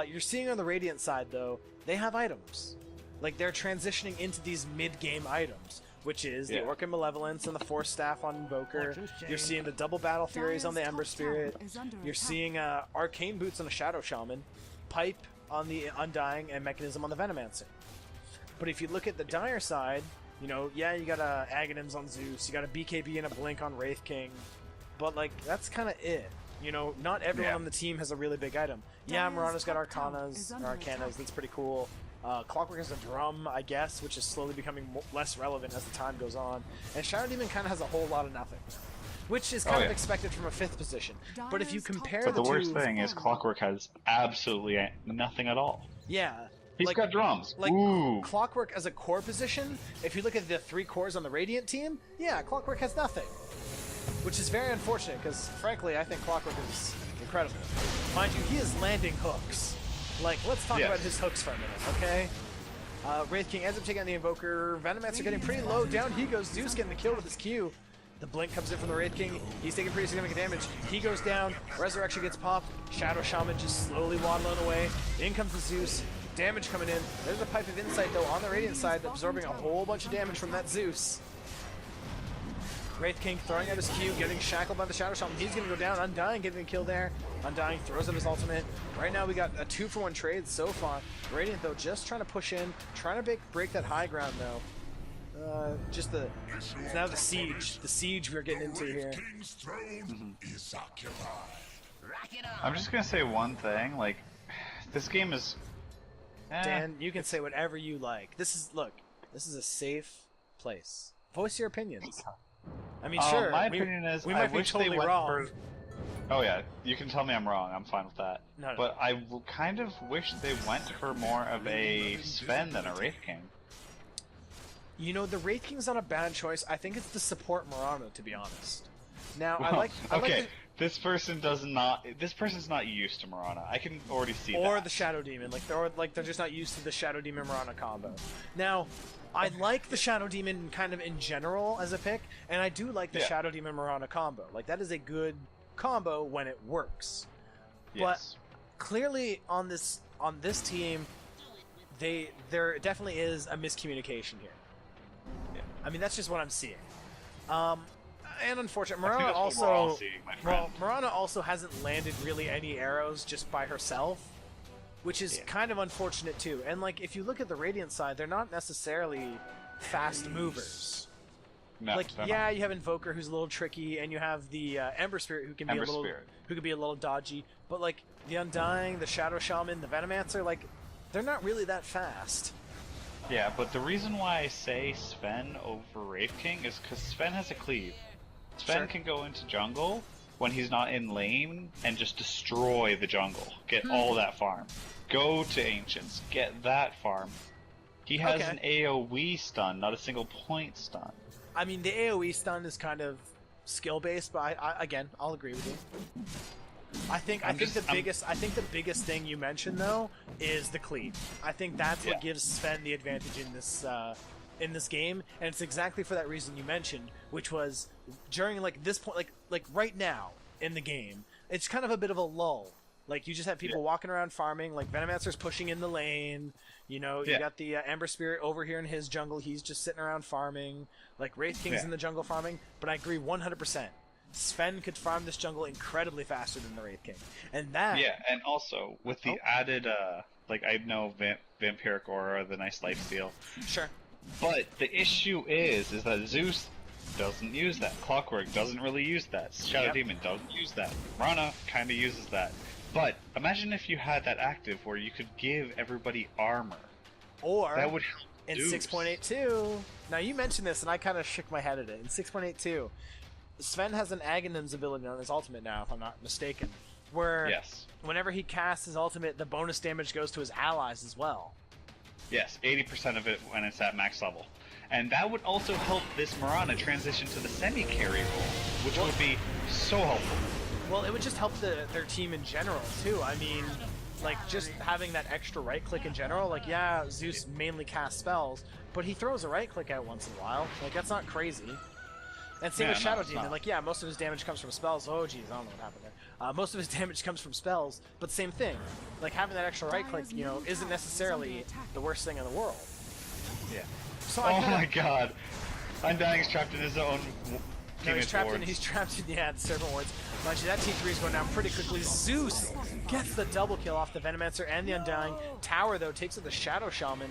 You're seeing on the Radiant side, though, they have items. Like, they're transitioning into these mid-game items, which is the Orchid Malevolence and the Force Staff on Invoker. You're seeing the double Battle Furies on the Ember Spirit. You're seeing Arcane Boots on the Shadow Shaman, Pipe on the Undying, and Mechanism on the Venomancer. But if you look at the Dire side, you know, yeah, you got Aghanims on Zeus, you got a BKB and a Blink on Wraith King, but, like, that's kind of it. You know, not everyone on the team has a really big item. Yeah, Mirana's got Arcanas, that's pretty cool. Clockwork has a drum, I guess, which is slowly becoming less relevant as the time goes on. And Shadow Demon kind of has a whole lot of nothing, which is kind of expected from a 5th position. But if you compare the worst thing is Clockwork has absolutely nothing at all. Yeah. He's got drums. Like, Ooh. Clockwork as a core position, if you look at the 3 cores on the Radiant team, yeah, Clockwork has nothing. Which is very unfortunate, because, frankly, I think Clockwork is incredible. Mind you, he is landing hooks. Like, let's talk about his hooks for a minute, okay? Wraith King ends up taking out the Invoker. Venomancer getting pretty low. Down he goes. Zeus getting the kill with his Q. The Blink comes in from the Wraith King. He's taking pretty significant damage. He goes down. Resurrection gets popped. Shadow Shaman just slowly waddling away. In comes the Zeus. Damage coming in. There's a Pipe of Insight, though, on the Radiant side, absorbing a whole bunch of damage from that Zeus. Wraith King throwing out his Q, getting shackled by the Shadow Shaman. He's going to go down. Undying getting a kill there. Undying throws up his ultimate. Right now we got a 2-for-1 trade so far. Radiant, though, just trying to push in, trying to break that high ground, though. Now the siege. The siege we're getting into here. I'm just going to say one thing. Like, this game is... Dan, you can say whatever you like. This is a safe place. Voice your opinions. I mean, sure. My opinion is, we might be totally wrong. Oh yeah, you can tell me I'm wrong. I'm fine with that. No. But I kind of wish they went for more of a Sven than a Wraith King. You know, the Wraith King's not a bad choice. I think it's the support Mirana, to be honest. Now, well, this person's not used to Mirana. I can already see that. Or the Shadow Demon. They're just not used to the Shadow Demon Mirana combo. Now, I like the Shadow Demon kind of in general as a pick, and I do like the Shadow Demon Mirana combo. Like, that is a good combo when it works. Yes. But clearly on this team, there definitely is a miscommunication here. Yeah. I mean, that's just what I'm seeing. And unfortunately, Mirana also hasn't landed really any arrows just by herself, which is kind of unfortunate too. And like, if you look at the Radiant side, they're not necessarily fast movers. No, like, yeah, you have Invoker who's a little tricky, and you have the Ember Spirit who can be a little dodgy. But like the Undying, the Shadow Shaman, the Venomancer, like, they're not really that fast. Yeah, but the reason why I say Sven over Wraith King is because Sven has a cleave. Sven can go into jungle, when he's not in lane and just destroy the jungle. Get all that farm. Go to Ancients. Get that farm. He has an AoE stun, not a single point stun. I mean, the AoE stun is kind of skill-based, but again, I'll agree with you. I think the biggest thing you mentioned though is the cleave. I think that's what gives Sven the advantage in this game, and it's exactly for that reason you mentioned, which was during like this point, like right now in the game, it's kind of a bit of a lull. Like, you just have people walking around farming, like Venomancer's pushing in the lane, you know, you got the Ember Spirit over here in his jungle, he's just sitting around farming, like Wraith King's in the jungle farming, but I agree 100%. Sven could farm this jungle incredibly faster than the Wraith King. And that... Yeah, and also, with the added, like, I know Vampiric Aura, the nice lifesteal. Sure. But the issue is that Zeus doesn't use that. Clockwork doesn't really use that. Shadow Demon doesn't use that. Rana kind of uses that. But imagine if you had that active where you could give everybody armor. Or that would help in Zeus. 6.82, now you mentioned this and I kind of shook my head at it. In 6.82, Sven has an Aghanim's ability on his ultimate now, if I'm not mistaken, where whenever he casts his ultimate, the bonus damage goes to his allies as well. Yes, 80% of it when it's at max level. And that would also help this Mirana transition to the semi-carry role, which would be so helpful. Well, it would just help their team in general, too. I mean, like, just having that extra right-click in general, like, yeah, Zeus mainly casts spells, but he throws a right-click out once in a while. Like, that's not crazy. And same with Shadow Demon. Like, yeah, most of his damage comes from spells. Oh, jeez, I don't know what happened there. Most of his damage comes from spells, but same thing. Like, having that extra right-click, you know, isn't necessarily the worst thing in the world. Yeah. So my god. Undying's trapped in his own... No, he's trapped in the Serpent Wards. Mind you, that T3 is going down pretty quickly. Zeus gets the double kill off the Venomancer and the Undying. Tower, though, takes out the Shadow Shaman.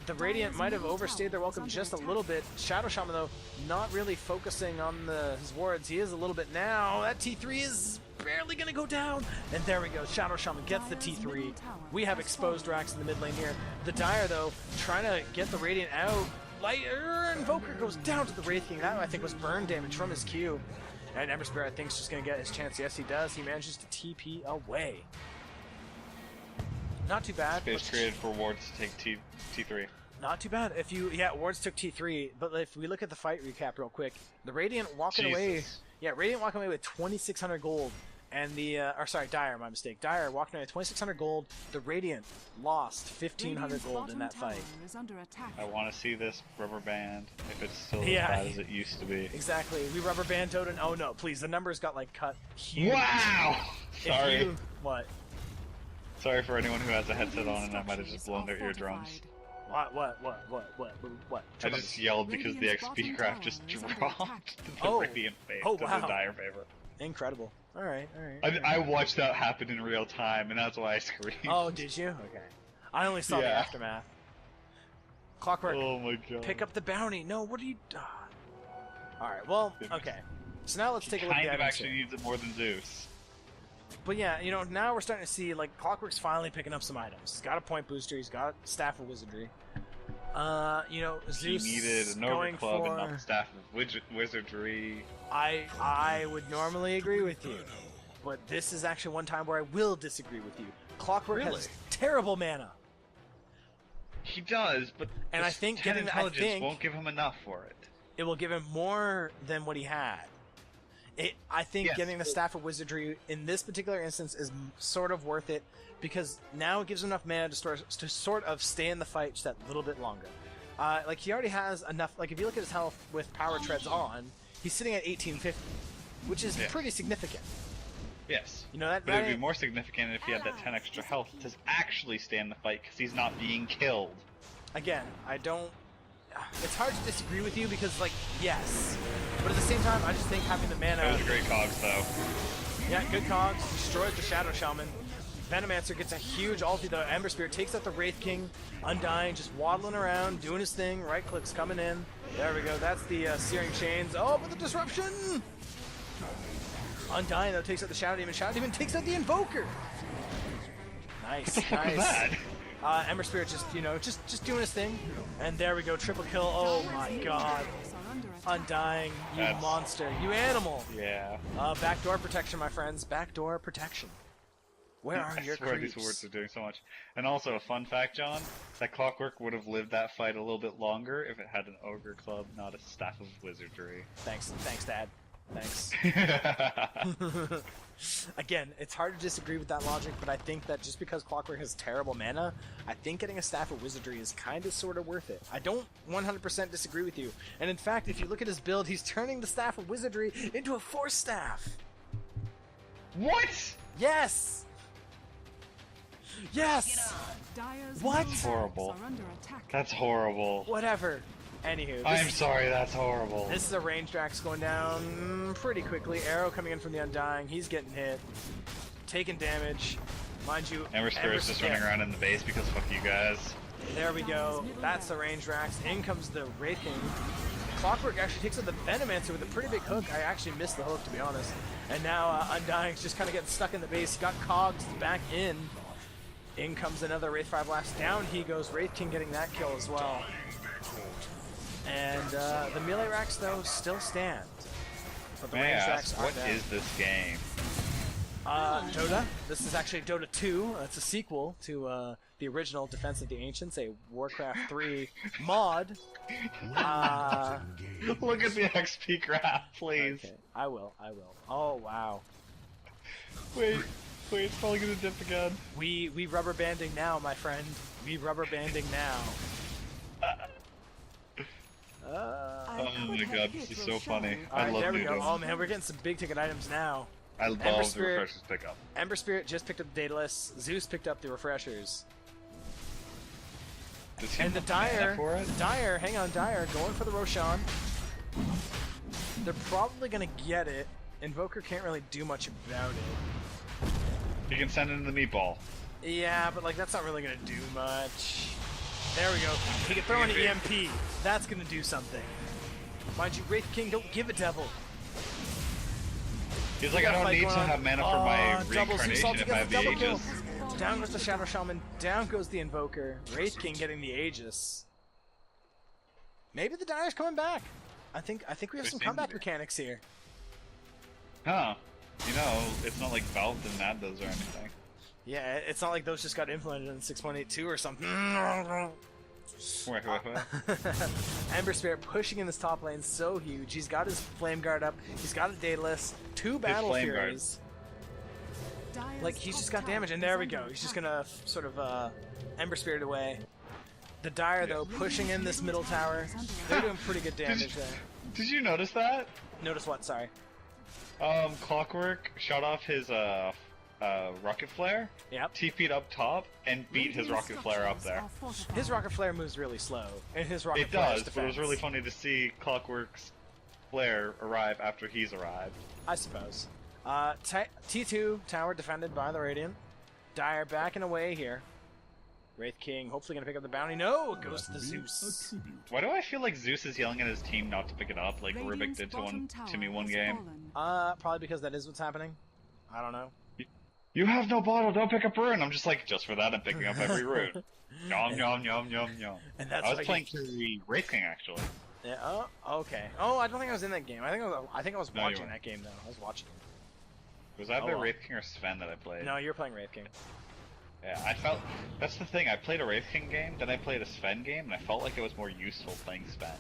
The Radiant might have overstayed their welcome just a little bit. Shadow Shaman, though, not really focusing on his wards. He is a little bit now. That T3 is barely going to go down. And there we go. Shadow Shaman gets the T3. We have exposed Rax in the mid lane here. The Dire, though, trying to get the Radiant out. Invoker goes down to the Wraith King. That, I think, was burn damage from his Q. And Ember Spirit, I think, is just going to get his chance. Yes, he does. He manages to TP away. Not too bad. Space created for wards to take T3. Not too bad. If you, wards took T3, but if we look at the fight recap real quick, the Radiant walking away, Radiant walking away with 2,600 gold, and the, Dire, my mistake. Dire walking away with 2,600 gold. The Radiant lost 1,500 gold in that fight. I want to see this rubber band, if it's still as bad as it used to be. Exactly. We rubber band DOTA. Oh no, please. The numbers got like cut huge. Wow! Sorry. What? Sorry for anyone who has a headset on and I might have just blown their eardrums. What? I just yelled because the XP graph just dropped the Radiant favor to the Dire favor. Incredible. Alright. I watched that happen in real time, and that's why I screamed. Oh, did you? Okay. I only saw the aftermath. Clockwork. Oh my god. Pick up the bounty. No, what are you... Alright, well, okay. So now let's take a look at the kind of actually needs it more than Zeus. But yeah, you know, now we're starting to see, like, Clockwork's finally picking up some items. He's got a point booster, he's got Staff of Wizardry. You know, Zeus he needed an going Club for... and not the Staff of Wizardry. I would normally agree with you, but this is actually one time where I will disagree with you. Clockwork has terrible mana. He does, but and I think getting intelligence won't give him enough for it. It will give him more than what he had. I think getting the Staff of Wizardry in this particular instance is sort of worth it because now it gives him enough mana to sort of stay in the fight just that little bit longer. Like, he already has enough. Like, if you look at his health with Power Treads on, he's sitting at 1850, which is pretty significant. Yes. You know, that but it would be more significant if he had that 10 extra health to actually stay in the fight because he's not being killed. Again, I don't... It's hard to disagree with you because, like, yes. But at the same time, I just think having the mana... That was a great cogs, though. Yeah, good cogs. Destroys the Shadow Shaman. Venomancer gets a huge ulti, though. Ember Spirit takes out the Wraith King. Undying, just waddling around, doing his thing. Right click's coming in. There we go. That's the Searing Chains. Oh, but the disruption! Undying, though, takes out the Shadow Demon. Shadow Demon takes out the Invoker. Nice, nice. Was that? Ember Spirit just, you know, just doing his thing. And there we go, triple kill. Oh my god. under attack. Undying, you That's- monster, you animal. Yeah. Backdoor protection, my friends. Backdoor protection. Where are I your swear creeps? these words are doing so much. And also, a fun fact, John, that Clockwork would have lived that fight a little bit longer if it had an Ogre Club, not a Staff of Wizardry. Thanks, Dad. Thanks. Again, it's hard to disagree with that logic, but I think that just because Clockwork has terrible mana, I think getting a Staff of Wizardry is kind of sort of worth it. I don't 100% disagree with you. And in fact, if you look at his build, he's turning the Staff of Wizardry into a Force Staff. What? Yes! Yes! Dire's What? middle Horrible. barracks are under attack. That's horrible. Whatever. Anywho, I'm sorry, that's horrible. this is a range Drax going down pretty quickly. Arrow coming in from the Undying. He's getting hit. Taking damage. Mind you, Ember Spirit's just running around in the base because fuck you guys. There we go. That's the range Drax. In comes the Wraith King. Clockwork actually takes out the Venomancer with a pretty big hook. I actually missed the hook, to be honest. And now Undying's just kind of getting stuck in the base. He got Cogs back in. In comes another Wraith 5 Blast. Down he goes. Wraith King getting that kill as well. And the melee racks, though, still stand. But the May I range racks ask, are what down. is this game? Dota. This is actually Dota 2. It's a sequel to the original Defense of the Ancients, a Warcraft 3 mod. Look at the XP graph, please. Okay, I will. Oh, wow. Wait, it's probably gonna dip again. We rubber banding now, my friend. We rubber banding now. Oh my god, this is so funny. I Alright, love there we go. noodles. Oh man, we're getting some big ticket items now. I love the Spirit. refreshers pickup. Ember Spirit just picked up the Daedalus. Zeus picked up the refreshers. Does he And the have mana Dire, for it? hang on, Dire, going for the Roshan. They're probably gonna get it. Invoker can't really do much about it. You can send it in the meatball. Yeah, but like that's not really gonna do much. There we go. He can throw an EMP. That's gonna do something. Mind you, Wraith King, don't give a devil. He's like, I don't need to have mana for my double Zeus reincarnation if I have the double kill. Aegis. Down goes the Shadow Shaman, down goes the Invoker. Wraith King getting the Aegis. Maybe the Dire's coming back. I think we have They some seem comeback to. mechanics here. Huh. You know, it's not like Valve didn't add those or anything. Yeah, it's not like those just got implemented in 6.82 or something. Wait. Ember Spirit pushing in this top lane so huge. He's got his Flame Guard up. He's got a Daedalus. 2 Battle Flame Furies. Dire's Like, he's just top got damage, tower and is there we under go. He's just attack. gonna sort of Ember Spirit away. The Dire, though, pushing in this middle tower. They're doing pretty good damage there. Did you notice that? Notice what? Sorry. Clockwork shot off his rocket flare, Yep. TP'd up top, and beat his rocket flare up there. His Rocket Flare moves really slow, and his Rocket It Flare does, but it was really funny to see Clockwork's flare arrive after he's arrived. I suppose. T2 tower defended by the Radiant. Dire backing away here. Wraith King hopefully gonna pick up the bounty. No, it goes to the Zeus. Why do I feel like Zeus is yelling at his team not to pick it up, like Rubik Radiant's did bottom to me tower one has game? fallen. Probably because that is what's happening. I don't know. You have no bottle, don't pick up rune. I'm just like, just for that, I'm picking up every rune. Yum yum yum yum yum. And that's I was why playing the Wraith King actually. Yeah. Oh, okay. Oh, I don't think I was in that game. I think I was No, you watching weren't. that game though. I was watching. It was either Oh, well. Wraith King or Sven that I played. No, you were playing Wraith King. Yeah, I felt that's the thing. I played a Wraith King game, then I played a Sven game, and I felt like it was more useful playing Sven.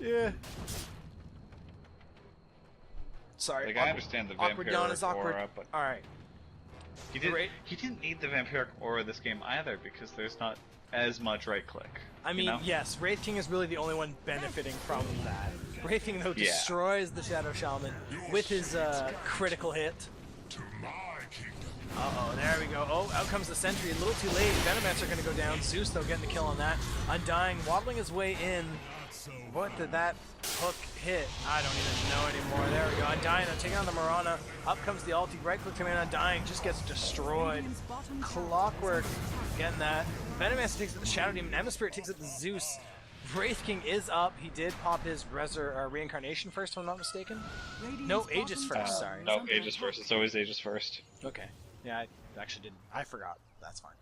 Yeah. Sorry. Like I understand the awkward yawn vampiric is awkward. aura, but All right. he Right. didn't need the vampiric aura this game either because there's not as much right click. I mean, you know? yes, Wraith King is really the only one benefiting from that. Wraith King, though, Yeah. destroys the Shadow Shaman with his critical hit. To my kingdom. Uh-oh, there we go. Oh, out comes the Sentry. A little too late. Venomancer going to go down. Zeus, though, getting the kill on that. Undying, waddling his way in. What did that hook hit? I don't even know anymore. There we go. Undying, taking on the Mirana. Up comes the ulti. Right-click command. Undying just gets destroyed. Radiant's bottom tower is Clockwork under attack. getting that. Venomancer takes it the Shadow Demon. Ember Spirit takes it the Zeus. Wraith King is up. He did pop his reincarnation first, if I'm not mistaken. Radiant's No, bottom Aegis tower first, sorry. is No, under Aegis attack. first. It's always Aegis first. Okay. Yeah, I actually didn't. I forgot. That's fine.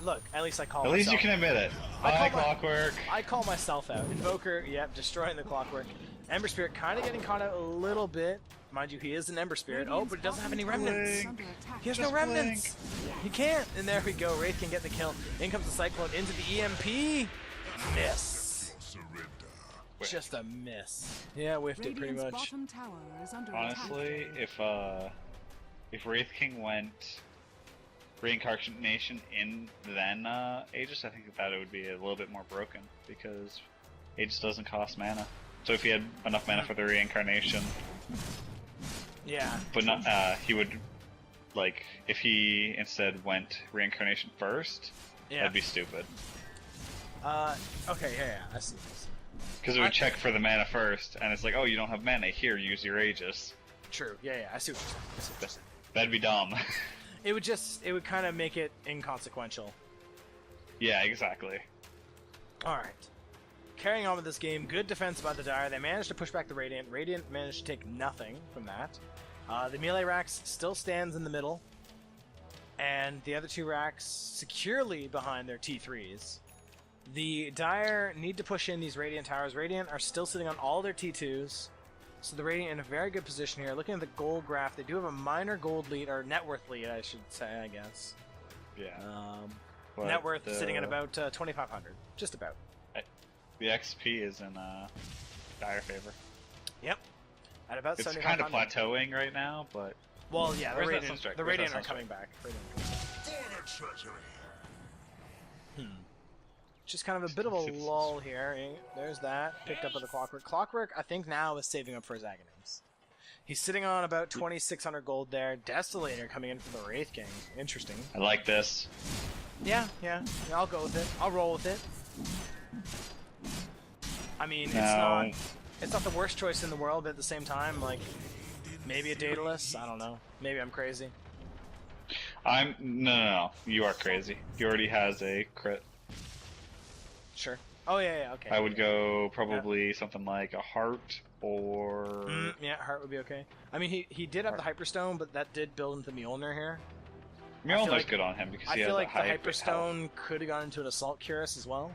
Look, at least I call At myself. least you can admit it. I Hi, call my- Clockwork. I call myself out. Invoker, yep, destroying the Clockwork. Ember Spirit kind of getting caught out a little bit. Mind you, he is an Ember Spirit. Oh, but he doesn't have any remnants. Under attack. He has no Just remnants. He can't. And there we go. Wraith can get the kill. In comes the Cyclone into the EMP. Miss. Surrender. Just a miss. Yeah, whiffed it pretty Radiant's much. bottom tower is under Honestly, attack. if Wraith King went Reincarnation in then Aegis, I think that it would be a little bit more broken because Aegis doesn't cost mana. So if he had enough mana for the Reincarnation, Yeah. but not, he would, like, if he instead went Reincarnation first, Yeah. that'd be stupid. Okay, yeah, I see this. Because it would check for the mana first, and it's like, oh, you don't have mana, here, use your Aegis. True. Yeah, I see what you're saying. I see what you're saying. That'd be dumb. It would kind of make it inconsequential. Yeah, exactly. Alright. Carrying on with this game, good defense by the Dire. They managed to push back the Radiant. Radiant managed to take nothing from that. The melee racks still stands in the middle. And the other two racks securely behind their T3s. The Dire need to push in these Radiant towers. Radiant are still sitting on all their T2s. So the Radiant in a very good position here. Looking at the gold graph, they do have a minor gold lead, or net worth lead, I should say, I guess. Yeah. Net But worth the- sitting at about 2,500. Just about. The XP is in Dire favor. Yep. At about It's 7,500. kind of plateauing right now, but Well, yeah, the Where's that Radiant, Sunstrike? the Where's that Radiant are Sunstrike? coming back. For the treasury. Just kind of a bit of a It's- lull here. There's that. Picked up by the Clockwork. Clockwork, I think now is saving up for his Aghanims. He's sitting on about 2,600 gold there. Desolator coming in for the Wraith King. Interesting. I like this. Yeah, I'll go with it. I'll roll with it. I mean, No. it's not the worst choice in the world, but at the same time, like, maybe a Daedalus? I don't know. Maybe I'm crazy. No. You are crazy. He already has a crit. Sure. Oh, yeah, okay. I would go probably something like a heart or Yeah, Heart would be okay. I mean, he did have the Hyperstone, but that did build into Mjolnir here. Mjolnir's like- good on him because I he has feel a like the high crit health. Hyperstone could have gone into an Assault Cuirass as well.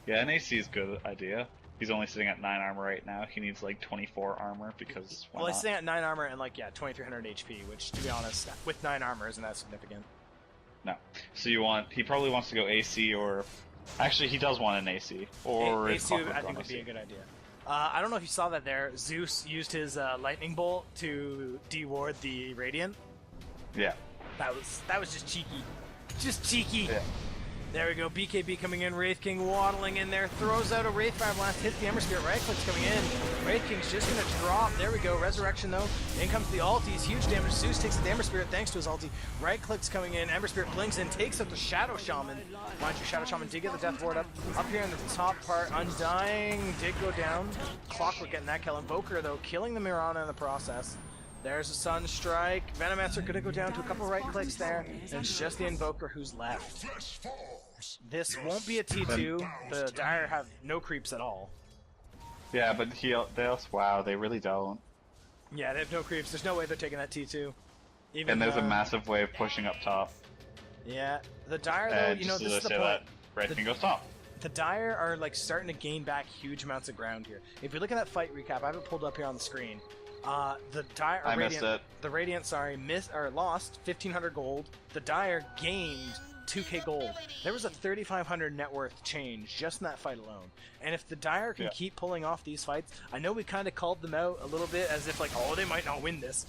Yeah, an AC is a good idea. He's only sitting at 9 armor right now. He needs like 24 armor because why Well, he's not? sitting at 9 armor and, 2,300 HP, which, to be honest, with 9 armor isn't that significant. No. So he probably wants to go AC or actually he does want an AC or is AC, Clockwork I think, on would be AC? a good idea. I don't know if you saw that there. Zeus used his Lightning Bolt to deward the Radiant. Yeah. That was just cheeky. Just cheeky! Yeah. There we go, BKB coming in, Wraith King waddling in there, throws out a Wraith Fire Blast, hits the Ember Spirit, right click's coming in. Wraith King's just gonna drop, there we go, Resurrection though. In comes the ulties, huge damage, Zeus takes the Ember Spirit thanks to his ulti. Right click's coming in, Ember Spirit blinks in, takes out the Shadow Shaman. Mind you, Shadow Shaman did get the Death Ward up here in the top part, Undying did go down. Clockwork getting that kill, Invoker though, killing the Mirana in the process. There's a Sunstrike, Venomancer gonna go down to a couple right clicks there, and it's just the Invoker who's left. Flesh falls. This won't be a T2. The Dire have no creeps at all. Yeah, but wow, they really don't. Yeah, they have no creeps. There's no way they're taking that T2. Even And there's a massive wave pushing up top. Yeah, the Dire though, And you know, just this as is I the say point. that, Wraith King goes top. The Dire are starting to gain back huge amounts of ground here. If you look at that fight recap, I have it pulled up here on the screen. The Dire, I missed it. The Radiant, lost 1,500 gold. The Dire gained 2k gold. There was a 3,500 net worth change just in that fight alone. And if the Dire can keep pulling off these fights, I know we kind of called them out a little bit as if oh, they might not win this.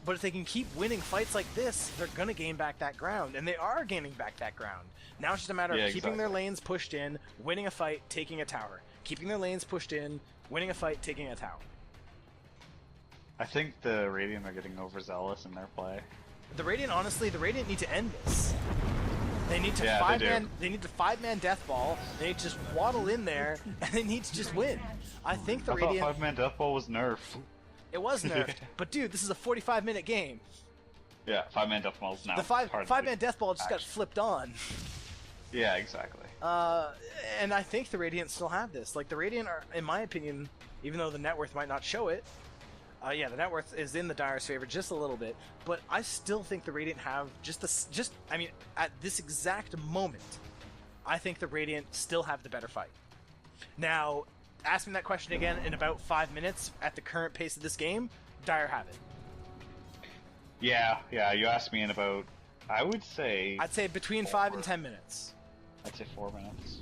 But if they can keep winning fights like this, they're going to gain back that ground. And they are gaining back that ground. Now it's just a matter of keeping their lanes pushed in, winning a fight, taking a tower. Keeping their lanes pushed in, winning a fight, taking a tower. I think the Radiant are getting overzealous in their play. The Radiant, honestly, need to end this. They need to They need to 5-man death ball. They need to just waddle in there, and they need to just win. I think the I thought Radiant. 5-man death ball was nerfed. It was nerfed, but dude, this is a 45-minute game. Yeah, 5-man death ball is now The part of 5-man death ball just got flipped on. Yeah, exactly. And I think the Radiant still have this. The Radiant are, in my opinion, even though the net worth might not show it, Yeah, the net worth is in the Dire's favor just a little bit, but I still think the Radiant have I mean, at this exact moment, I think the Radiant still have the better fight. Now, ask me that question again in about 5 minutes. At the current pace of this game, Dire have it. Yeah, you asked me in about, I'd say between 5 and 10 minutes. I'd say 4 minutes.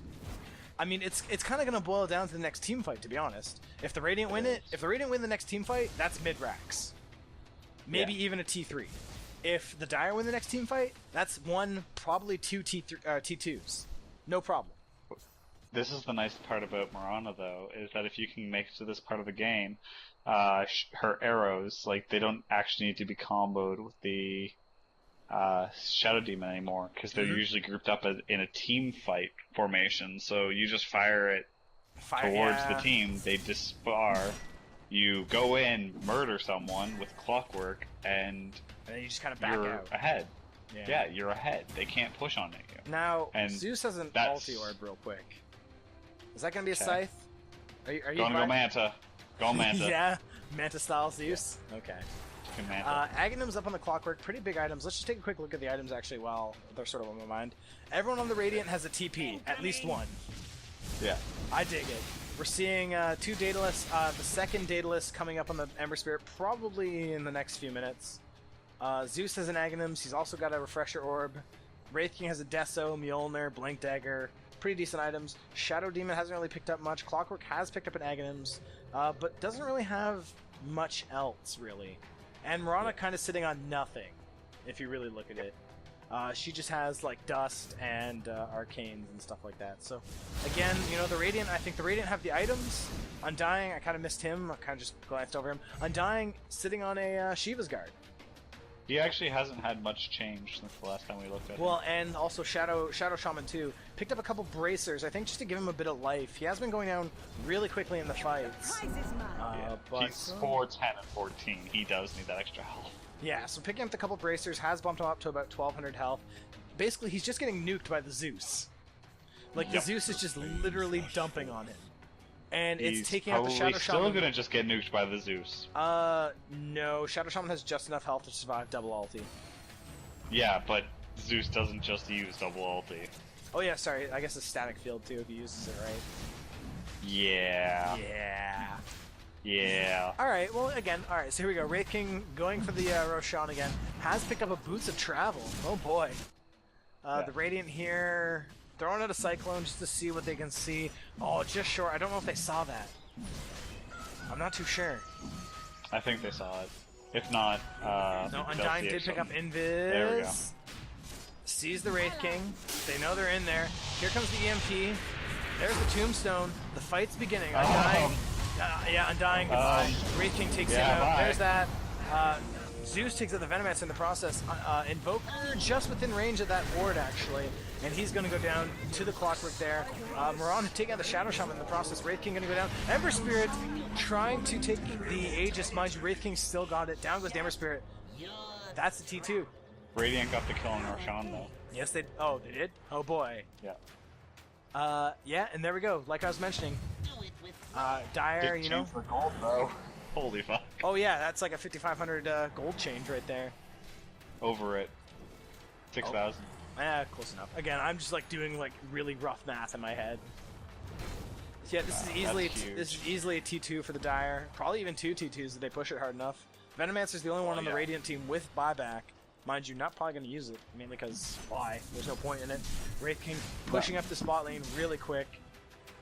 I mean, it's kind of going to boil down to the next team fight, to be honest. If the Radiant win the next team fight, that's mid-racks. Maybe even a T3. If the Dire win the next team fight, that's probably two T2s. No problem. This is the nice part about Mirana, though, is that if you can make it to this part of the game, her arrows, like, they don't actually need to be comboed with the Shadow Demon anymore, because they're usually grouped up in a team fight formation, so you just fire it towards the team, they dispar, you go in, murder someone with clockwork, and then you just kind of back you're out. Ahead. Yeah, you're ahead. They can't push on you. Now, and Zeus has an ulti orb real quick. Is that going to be a scythe? Are you going to go Manta. Go Manta. Yeah, Manta style Zeus? Yeah. Okay. Manta. Aghanim's up on the clockwork. Pretty big items. Let's just take a quick look at the items actually while they're sort of on my mind. Everyone on the Radiant has a TP. At least one. Yeah. I dig it. We're seeing 2 Daedalus. The second Daedalus coming up on the Ember Spirit probably in the next few minutes. Zeus has an Aghanim's. He's also got a Refresher Orb. Wraith King has a Deso, Mjolnir, Blink Dagger. Pretty decent items. Shadow Demon hasn't really picked up much. Clockwork has picked up an Aghanim's, but doesn't really have much else, really. And Mirana kind of sitting on nothing, if you really look at it. She just has, like, Dust and Arcanes and stuff like that. So, again, you know, the Radiant, I think the Radiant have the items. Undying, I kind of missed him. I kind of just glanced over him. Undying, sitting on a Shiva's Guard. He actually hasn't had much change since the last time we looked at him. Well, and also Shadow Shaman too. Picked up a couple bracers, I think just to give him a bit of life. He has been going down really quickly in the fights. But he's 4, 10, and 14. He does need that extra health. Yeah, so picking up the couple bracers has bumped him up to about 1200 health. Basically, he's just getting nuked by the Zeus. Like, the Zeus is just literally dumping on him. And it's taking out the Shadow Shaman. He's still gonna just get nuked by the Zeus. No. Shadow Shaman has just enough health to survive double ulti. Yeah, but Zeus doesn't just use double ulti. Oh yeah, sorry. I guess it's static field too if he uses it right. Yeah. Alright, well again, alright, so here we go. Wraith King going for the Roshan again. Has picked up a Boots of Travel. Oh boy. The Radiant here throwing out a Cyclone just to see what they can see. Oh, just short. I don't know if they saw that. I'm not too sure. I think they saw it. If not, no, Undying did pick up Invis. There we go. Sees the Wraith King. They know they're in there. Here comes the EMP. There's the Tombstone. The fight's beginning. Undying. Undying. Goodbye. Wraith King takes him out. There's that. Zeus takes out the Venomancer in the process. Invoker just within range of that ward, actually. And he's going to go down to the Clockwork there. Mirana taking out the Shadow Shaman in the process. Wraith King going to go down. Ember Spirit trying to take the Aegis. Mind you, Wraith King still got it. Down goes the Ember Spirit. That's the T2. Radiant got the kill on Roshan, though. Yes, they... Oh, they did? Oh, boy. Yeah. Yeah, and there we go. Like I was mentioning. Dire, you know... for gold, bro. Holy fuck. Oh, yeah, that's like a 5,500 gold change right there. Over it. 6,000. Close enough. Again, I'm just like doing like really rough math in my head. So, yeah, this is easily a T2 for the Dire. Probably even 2 T2s if they push it hard enough. Venomancer's the only one on the Radiant team with buyback. Mind you, not probably going to use it, mainly because why? There's no point in it. Wraith King pushing up the spot lane really quick.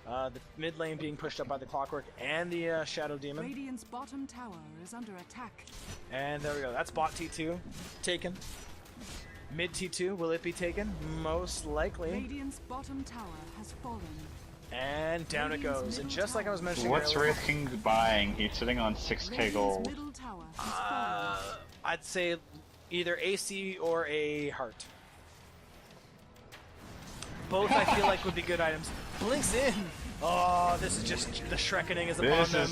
The mid lane being pushed up by the Clockwork and the Shadow Demon. Radiant's bottom tower is under attack. And there we go. That's bot T2 taken. Mid T2, will it be taken? Most likely. Radiant's bottom tower has fallen. And down it goes. And just like I was mentioning What's earlier, Wraith King buying? He's sitting on 6k gold. Middle tower has fallen. I'd say either AC or a heart. Both I feel like would be good items. Blinks in! Oh, this is just the Shrekkening is upon them.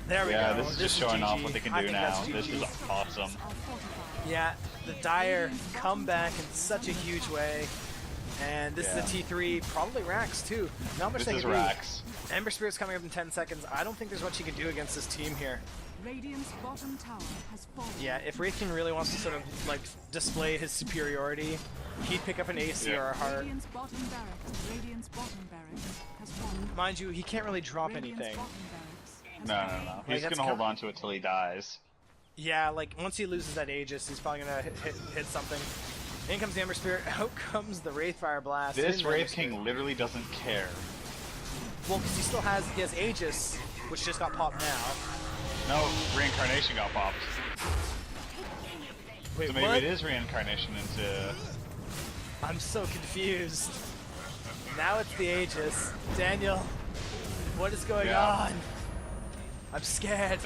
There we go. This is just showing off what they can do now. This is awesome. Yeah, the Dire come back in such a huge way. And this is a T3, probably Rax too. Not much they can do. Rax. Ember Spirit's coming up in 10 seconds. I don't think there's much you can do against this team here. Radiant's bottom tower has fallen. Yeah, if Wraith King really wants to sort of like display his superiority, he'd pick up an AC or a heart. Radiant's bottom barracks has fallen. Mind you, he can't really drop Radiant's anything. bottom barracks has No. fallen. He's that's gonna hold on to it till he dies. Yeah, like once he loses that Aegis, he's probably gonna hit something. In comes the Ember Spirit. Out comes the Wraithfire Blast. This in the Wraith Ember Spirit. King literally doesn't care. Well, because he has Aegis, which just got popped now. No, reincarnation got popped. Wait, So maybe what? it is reincarnation into. I'm so confused. Now it's the Aegis. Daniel, what is going on? I'm scared.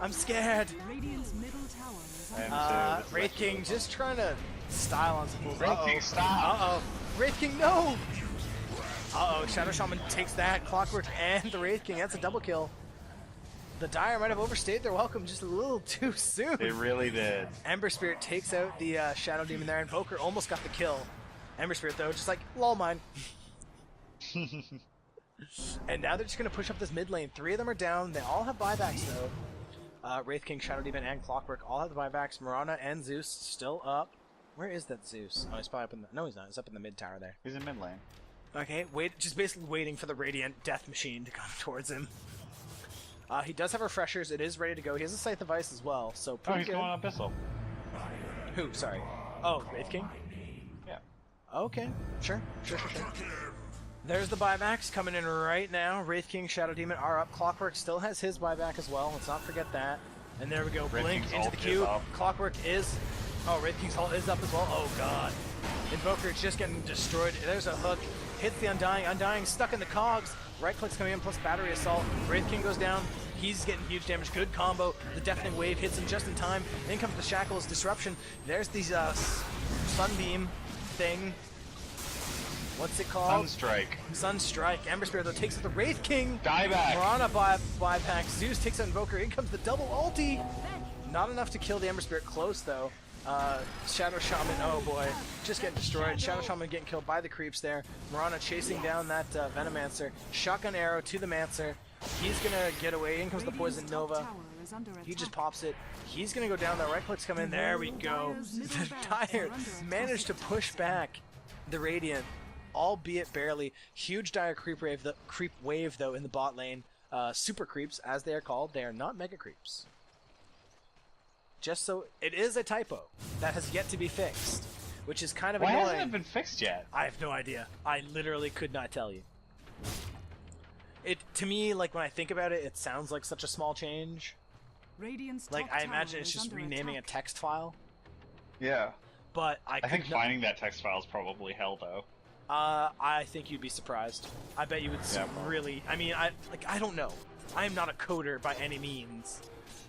I'm scared. Radiant's middle tower is I under am too. Wraith King just trying to style on some fools. Wraith King, stop! Uh-oh. Wraith King, no! Uh-oh, Shadow Shaman takes that. Clockwork and the Wraith King. That's a double kill. The Dire might have overstayed their welcome just a little too soon. They really did. Ember Spirit takes out the Shadow Demon there. Invoker almost got the kill. Ember Spirit, though, just like, lol mine. And now they're just going to push up this mid lane. 3 of them are down. They all have buybacks, though. Wraith King, Shadow Demon, and Clockwork all have the buybacks. Mirana and Zeus still up. Where is that Zeus? Oh, he's probably up in the... No, he's not. He's up in the mid tower there. He's in mid lane. Okay, just basically waiting for the Radiant Death Machine to come towards him. He does have refreshers. It is ready to go. He has a Scythe of Ice as well, so Oh, pretty he's good. going on Abyssal. Who? Sorry. Oh, Wraith King? Yeah. Okay, sure. There's the buybacks coming in right now. Wraith King, Shadow Demon are up. Clockwork still has his buyback as well. Let's not forget that. And there we go. Wraith Blink King's into the ult queue. is up. Clockwork is... Oh, Wraith King's ult is up as well. Oh, God. Invoker just getting destroyed. There's a hook. Hits the Undying. Undying stuck in the cogs. Right click's coming in plus battery assault. Wraith King goes down. He's getting huge damage. Good combo. The Deafening Wave hits him just in time. Then comes the Shackles Disruption. There's these Sunbeam thing. What's it called? Sunstrike. Sunstrike. Ember Spirit though takes out the Wraith King. Dieback. Mirana buyback. Zeus takes out Invoker. In comes the double ulti. Not enough to kill the Ember Spirit. Close though. Shadow Shaman, oh boy, just getting destroyed. Shadow Shaman getting killed by the creeps there. Mirana chasing down that Venomancer. Shotgun arrow to the Mancer. He's gonna get away. In comes the Poison Nova. He just pops it. He's gonna go down. That right click's coming in. There we go. The Dire managed to push back the Radiant, albeit barely. Huge Dire creep wave though in the bot lane. Super creeps, as they are called. They are not mega creeps. Just so it is a typo that has yet to be fixed, which is kind of Why annoying. hasn't it been fixed yet? I have no idea. I literally could not tell you. It to me, like when I think about it, it sounds like such a small change. Radiant's Like top I imagine tower it's is just under renaming attack. a text file. Yeah. But I I think could not, finding that text file is probably hell, though. I think you'd be surprised. I bet you would Yeah, probably. really. I mean, I don't know. I am not a coder by any means.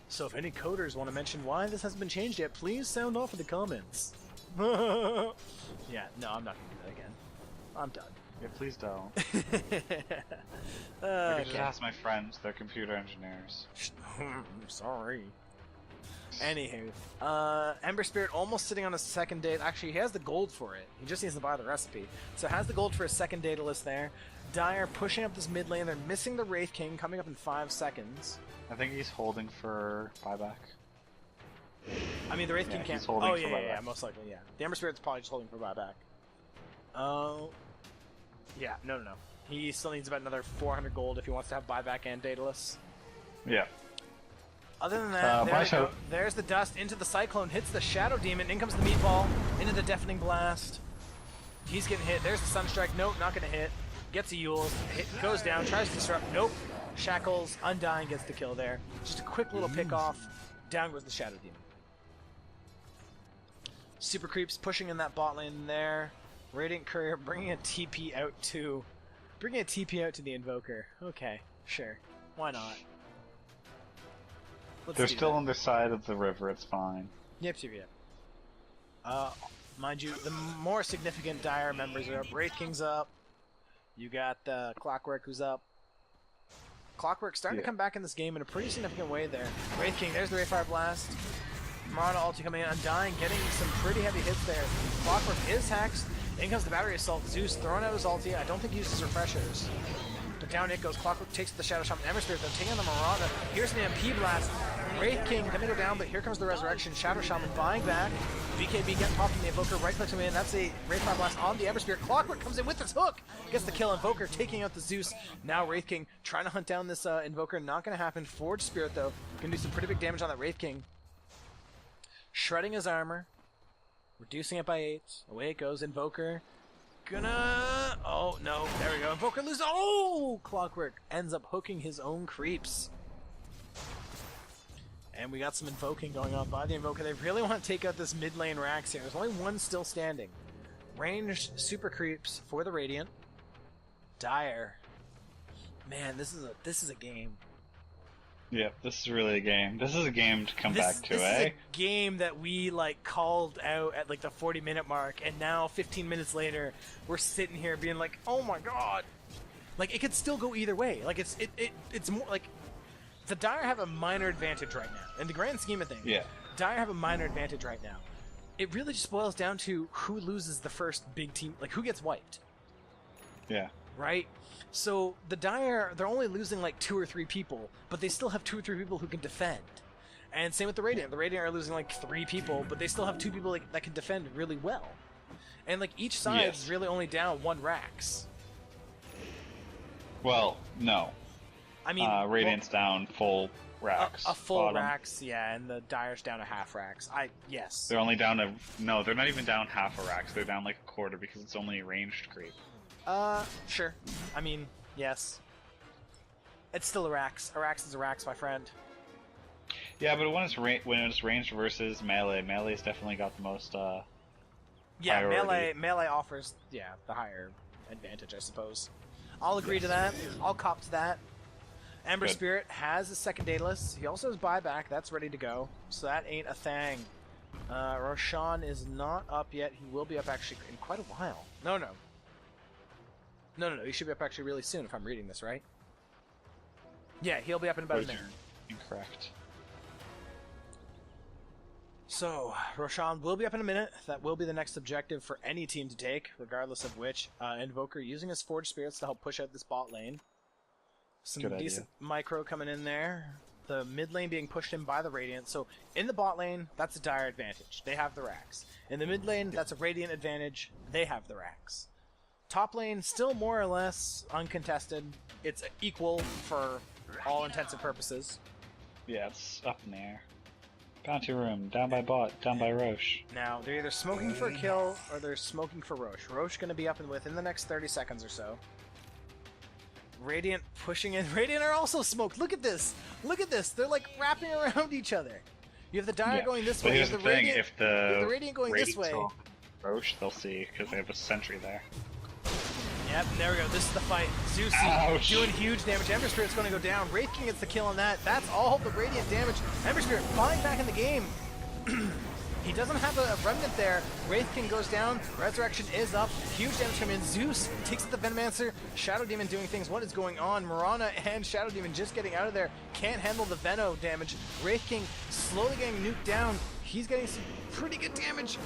So if any coders want to mention why this hasn't been changed yet, please sound off in the comments. Yeah, no, I'm not gonna do that again. I'm done. Yeah, please don't. I could just Okay. ask my friends. They're computer engineers. Sorry. Anywho, Ember Spirit almost sitting on a second date. Actually, he has the gold for it. He just needs to buy the recipe. So has the gold for a second Daedalus there. Dire pushing up this mid lane. They're missing the Wraith King coming up in 5 seconds. I think he's holding for buyback. I mean, the Wraith Yeah, King can't. he's holding Oh for yeah, yeah, buyback. most likely, yeah. The Ember Spirit's probably just holding for buyback. Oh, yeah, no. He still needs about another 400 gold if he wants to have buyback and Daedalus. Yeah. Other than that, there bye, we go. Shadow. There's the dust into the Cyclone, hits the Shadow Demon, in comes the Meatball, into the Deafening Blast. He's getting hit. There's the Sunstrike. Nope, not gonna hit. Gets a Yule, goes down, tries to disrupt. Nope. Shackles, Undying gets the kill there. Just a quick little pick off. Down goes the Shadow Demon. Super Creeps pushing in that bot lane there. Radiant Courier bringing a TP out to... Bringing a TP out to the Invoker. Okay, sure. Why not? Let's They're do still that. on the side of the river. It's fine. Yep. Mind you, the more significant Dire members are up. Wraith King's up. You got Clockwork who's up. Clockwork starting to Yeah. come back in this game in a pretty significant way there. Wraith King, there's the Wraithfire Blast. Marana ulti coming in, Undying, getting some pretty heavy hits there. Clockwork is hexed. In comes the Battery Assault. Zeus throwing out his ulti. I don't think he uses refreshers. But down it goes. Clockwork takes the Shadow Shaman. Ember Spirit, though, taking on the Miranda. Here's an MP blast. Wraith King gonna go down, but here comes the Resurrection. Shadow Shaman buying back. BKB getting popped from the Invoker. Right clicks him in. That's a Wraith Fire Blast on the Ember Spirit. Clockwork comes in with his hook. Gets the kill. Invoker taking out the Zeus. Now Wraith King trying to hunt down this Invoker. Not gonna happen. Forge Spirit, though, gonna do some pretty big damage on that Wraith King. Shredding his armor. Reducing it by 8. Away it goes. Invoker. Gonna... Oh, no. There we go. Invoker loses... Oh! Clockwork ends up hooking his own creeps. And we got some invoking going on by the Invoker. They really want to take out this mid lane Rax here. There's only one still standing. Ranged super creeps for the Radiant. Dire. Man, this is a game. Yep, this is really a game. This is a game to come back to, this eh? This is a game that we, like, called out at, like, the 40-minute mark, and now, 15 minutes later, we're sitting here being like, oh my god! Like, it could still go either way. Like, it's more, like, the Dire have a minor advantage right now. In the grand scheme of things, yeah. Dire have a minor advantage right now. It really just boils down to who loses the first big team, like, who gets wiped. Yeah. Right? So the Dire, they're only losing like 2 or 3 people, but they still have 2 or 3 people who can defend. And same with the Radiant. The Radiant are losing like 3 people, but they still have 2 people that can defend really well. And like each side is really only down 1 Rax. Well, no. I mean, Radiant's down full Rax. A full Rax, yeah, and the Dire's down a half Rax. Yes. They're only down a... No, they're not even down half a Rax. They're down like a quarter because it's only a ranged creep. Sure. I mean, yes. It's still a Rax. A Rax is a Rax, my friend. Yeah, but when it's ranged versus melee, melee's definitely got the most, yeah, priority. melee offers, the higher advantage, I suppose. I'll agree to that. I'll cop to that. Ember Good. Spirit has a second Daedalus. He also has buyback. That's ready to go. So that ain't a thing. Roshan is not up yet. He will be up actually in quite a while. No. He should be up actually really soon if I'm reading this right. Yeah, he'll be up in about a minute. Incorrect. So, Roshan will be up in a minute. That will be the next objective for any team to take, regardless of which. Invoker using his Forge Spirits to help push out this bot lane. Some decent micro coming in there. The mid lane being pushed in by the Radiant. So, in the bot lane, that's a Dire advantage. They have the Rax. In the mid lane, that's a Radiant advantage. They have the Rax. Top lane, still more or less uncontested. It's equal for all intents and purposes. Yeah, it's up in the air. Bounty room, down by bot, down by Roche. Now, they're either smoking for a kill, or they're smoking for Roche. Roche going to be up and within the next 30 seconds or so. Radiant pushing in. Radiant are also smoked. Look at this. Look at this. They're like wrapping around each other. You have the Dire going this way. But here's the thing, Radiant, if the Radiant going this way. Roche, they'll see, because they have a sentry there. Yep, and there we go. This is the fight. Zeus doing huge damage. Ember Spirit's going to go down. Wraith King gets the kill on that. That's all the Radiant damage. Ember Spirit falling back in the game. He doesn't have a remnant there. Wraith King goes down. Resurrection is up. Huge damage coming in. Zeus takes the Venomancer. Shadow Demon doing things. What is going on? Mirana and Shadow Demon just getting out of there. Can't handle the Veno damage. Wraith King slowly getting nuked down. He's getting some pretty good damage.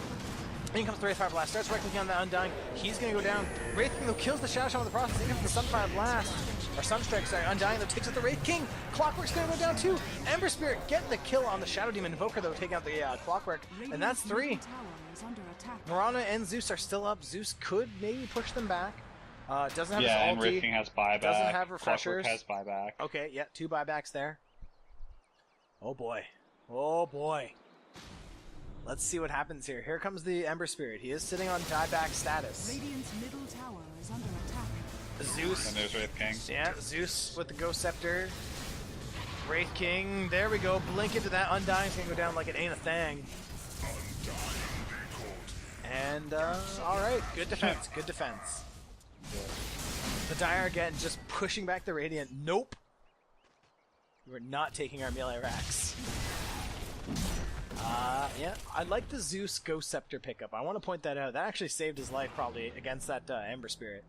In comes the Wraith Fire Blast. Starts right-clicking on the Undying. He's going to go down. Wraith King, though, kills the Shadow Shaman in the process. In comes the Sunfire Blast. Or Sunstrike, sorry. Undying, though, takes out the Wraith King. Clockwork's going to go down, too. Ember Spirit getting the kill on the Shadow Demon. Invoker, though, taking out the Clockwork. And that's 3. Mirana and Zeus are still up. Zeus could maybe push them back. Doesn't have his ulti. Yeah, and Wraith King has buyback. Doesn't have refreshers. Clockwork has buyback. Okay, yeah, 2 buybacks there. Oh, boy. Oh, boy. Let's see what happens here. Here comes the Ember Spirit. He is sitting on dieback status. Radiant's middle tower is under attack. Zeus. And there's Wraith King. Yeah, Zeus with the Ghost Scepter. Wraith King. There we go. Blink into that. Undying's gonna go down like it ain't a thing. And, alright. Good defense. Good defense. The Dire again just pushing back the Radiant. Nope. We're not taking our melee Rax. Yeah, I like the Zeus Ghost Scepter pickup. I want to point that out. That actually saved his life probably against that Ember Spirit.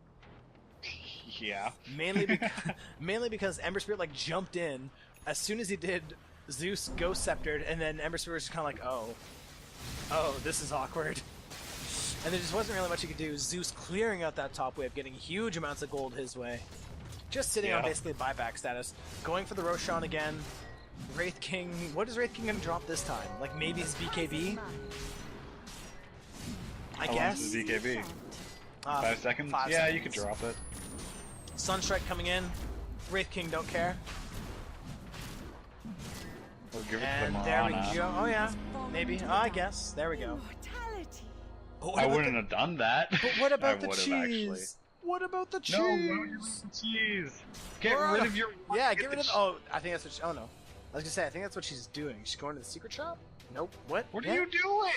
Yeah. Mainly because Ember Spirit like jumped in as soon as he did. Zeus Ghost Sceptered, and then Ember Spirit was just kind of like, oh, this is awkward. And there just wasn't really much he could do. Zeus clearing out that top wave, getting huge amounts of gold his way. just sitting on basically buyback status. Going for the Roshan again. Wraith King, what is Wraith King gonna drop this time? Like maybe his BKB? I guess? How long is the BKB? 5 seconds? 5 yeah, seconds. you could drop it. Sunstrike coming in. Wraith King don't care. We'll give it And to there Marana. we go. Oh yeah, maybe. Oh, I guess. There we go. But what I about wouldn't have done that. But what about I the would've cheese? actually. What about the cheese? No, why would you want the cheese? Get Marana. rid of your. Yeah, get rid of. Oh, I think that's what. Oh no, I was gonna say I think that's what she's doing. She's going to the secret shop. Nope. What? What Yeah. are you doing?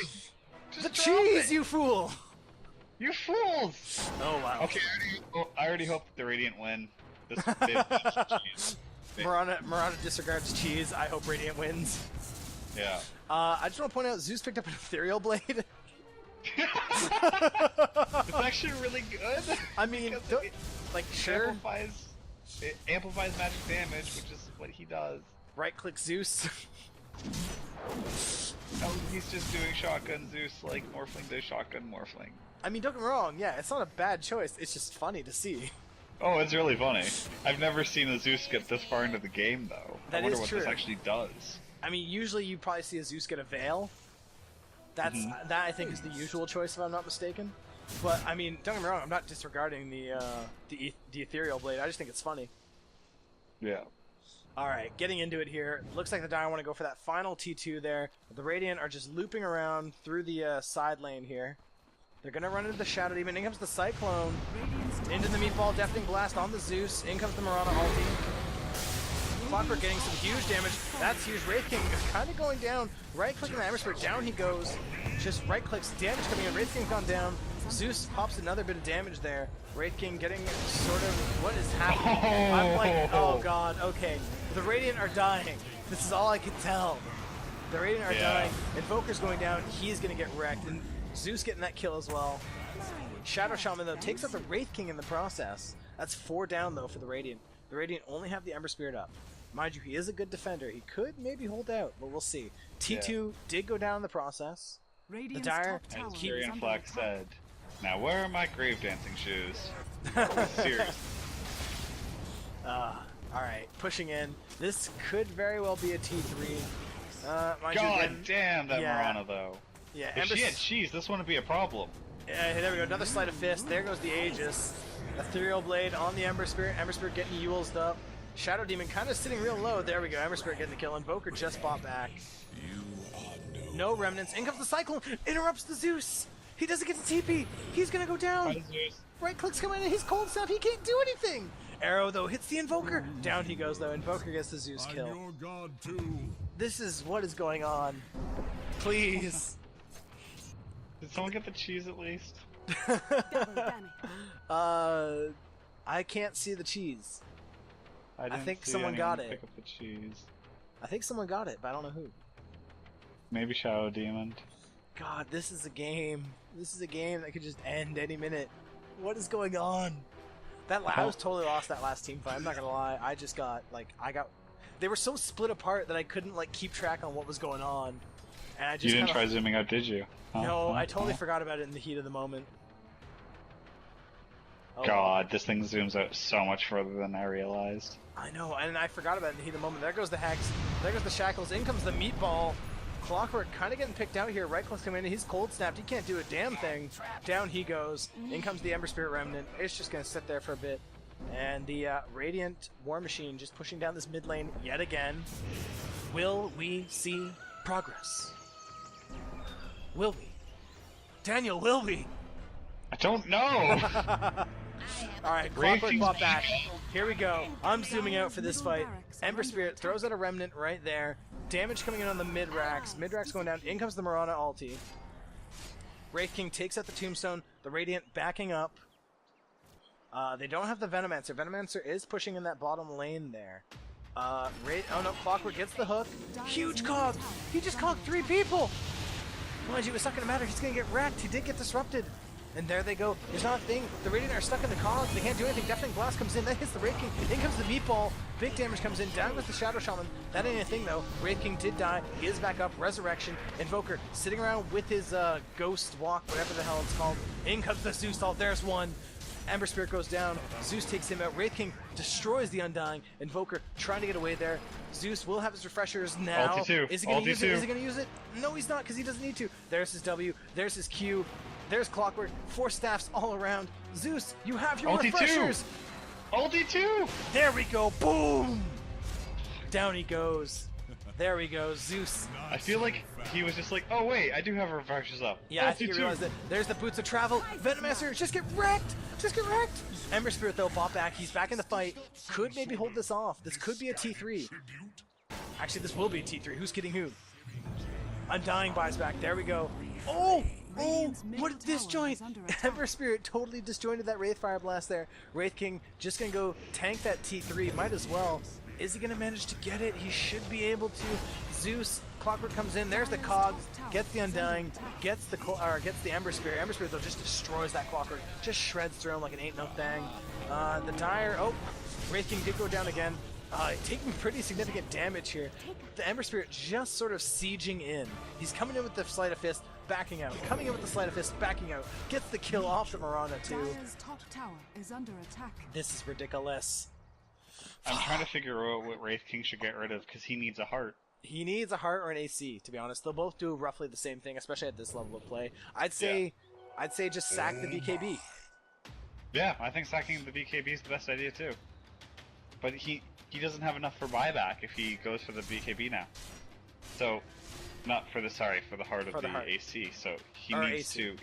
Just The drop cheese, it. you fool! You fools! Oh wow. Okay, I already hope the Radiant win. This cheese. Marana disregards cheese. I hope Radiant wins. Yeah. I just want to point out Zeus picked up an ethereal blade. It's actually really good. I mean, Because it like sure. It amplifies magic damage, which is what he does. Right click Zeus. Oh, he's just doing shotgun Zeus like Morphling does shotgun Morphling. I mean, don't get me wrong. Yeah, it's not a bad choice. It's just funny to see. Oh, it's really funny. I've never seen a Zeus get this far into the game, though. That I wonder is what true. this actually does. I mean, usually you probably see a Zeus get a veil. That I think is the usual choice, if I'm not mistaken. But I mean, don't get me wrong. I'm not disregarding the ethereal blade. I just think it's funny. Yeah. All right, getting into it here. Looks like the Dire want to go for that final T2 there. The Radiant are just looping around through the side lane here. They're gonna run into the Shadow Demon. In comes the Cyclone. Into the Meatball, Deafening Blast on the Zeus. In comes the Marana ulti. Clockwork getting some huge damage. That's huge. Wraith King kind of going down. Right-clicking the Hammer Spirit. Down he goes. Just right-clicks. Damage coming in. Wraith King's gone down. Zeus pops another bit of damage there. Wraith King getting sort of... What is happening? I'm like, oh god, okay. The Radiant are dying. This is all I can tell. The Radiant are dying. Invoker's going down. He's going to get wrecked. And Zeus getting that kill as well. Shadow Shaman, though, takes out the Wraith King in the process. That's 4 down, though, for the Radiant. The Radiant only have the Ember Spirit up. Mind you, he is a good defender. He could maybe hold out, but we'll see. T2 did go down in the process. Radiant's the Dire, top tower As is Tyrion under Flack attack. said, now where are my grave dancing shoes? Seriously. Alright, pushing in. This could very well be a T3. Mind you, God again, damn that yeah. Marana, though. Yeah, If Ember... she had cheese, this wouldn't be a problem. there we go, another Sleight of Fist. There goes the Aegis. Ethereal Blade on the Ember Spirit. Ember Spirit getting Yulesed up. Shadow Demon kind of sitting real low. There we go, Ember Spirit getting the kill. Invoker just bought back. No remnants. In comes the Cyclone. Interrupts the Zeus. He doesn't get the TP. He's gonna go down. Right clicks come in and he's cold stuff. He can't do anything. Arrow though hits the Invoker. Down he goes though. Invoker gets the Zeus kill. I'm your god too. This is what is going on. Please. Did someone get the cheese at least? I can't see the cheese. didn't think see someone anyone got it. Pick up the cheese. I think someone got it, but I don't know who. Maybe Shadow Demon. God, this is a game. This is a game that could just end any minute. What is going on? I was totally lost that last team fight. I'm not gonna lie. I just got they were so split apart that I couldn't keep track on what was going on. And I just You didn't kinda, try zooming out, did you? No, I totally forgot about it in the heat of the moment. Oh, God, this thing zooms out so much further than I realized. I know, and I forgot about it in the heat of the moment. There goes the Hex. There goes the Shackles. In comes the Meatball. Clockwork kind of getting picked out here. Right clicks coming in. He's cold snapped. He can't do a damn thing. Down he goes. In comes the Ember Spirit Remnant. It's just going to sit there for a bit. And the Radiant War Machine just pushing down this mid lane yet again. Will we see progress? Will we? Daniel, will we? I don't know! Alright, Clockwork bought back. Here we go. I'm zooming out for this fight. Ember Spirit throws out a Remnant right there. Damage coming in on the mid-racks. Mid-racks going down. In comes the Marana ulti. Wraith King takes out the Tombstone. The Radiant backing up. They don't have the Venomancer. Venomancer is pushing in that bottom lane there. Oh no, Clockwork gets the hook. Huge cog! He just cogged 3 people! Mind you, it's not going to matter. He's going to get wrecked. He did get disrupted. And there they go. There's not a thing. The Radiant are stuck in the cogs. They can't do anything. Deafening Blast comes in. That hits the Wraith King. In comes the Meatball. Big damage comes in. Down with the Shadow Shaman. That ain't a thing, though. Wraith King did die. He is back up. Resurrection. Invoker sitting around with his Ghost Walk, whatever the hell it's called. In comes the Zeus ult. There's one. Ember Spirit goes down. Zeus takes him out. Wraith King destroys the Undying. Invoker trying to get away there. Zeus will have his refreshers now. Ulti Is he going to use it? Is he going to use it? No, he's not, because he doesn't need to. There's his W. There's his Q. There's Clockwork. 4 staffs all around. Zeus, you have your refreshers. Ulti 2! There we go. Boom! Down he goes. There we go. Zeus. I feel like he was just like, oh wait, I do have refreshers up. Yeah, I think he realized that. There's the Boots of Travel. Venomancer, just get wrecked! Just get wrecked! Ember Spirit, though, bought back. He's back in the fight. Could maybe hold this off. This could be a T3. Actually, this will be a T3. Who's kidding who? Undying buys back. There we go. Oh! Oh! What disjoint! Ember Spirit totally disjointed that Wraith Fire Blast there. Wraith King just gonna go tank that T3. Might as well. Is he gonna manage to get it? He should be able to. Zeus, Clockwork comes in. There's the Cogs. Gets the Undying. Gets the Ember Spirit. Ember Spirit though just destroys that Clockwork. Just shreds through him like an ain't no thing. The Dire. Oh, Wraith King did go down again. Taking pretty significant damage here. The Ember Spirit just sort of sieging in. He's coming in with the Sleight of Fist, backing out. Coming in with the Sleight of Fist, backing out. Gets the kill off the Mirana too. Dire's top tower is under attack. This is ridiculous. I'm trying to figure out what Wraith King should get rid of, because he needs a heart. He needs a heart or an AC, to be honest. They'll both do roughly the same thing, especially at this level of play. I'd say just sack the BKB. Yeah, I think sacking the BKB is the best idea too. But he doesn't have enough for buyback if he goes for the BKB now. So, not for the for the heart of the AC. So he needs to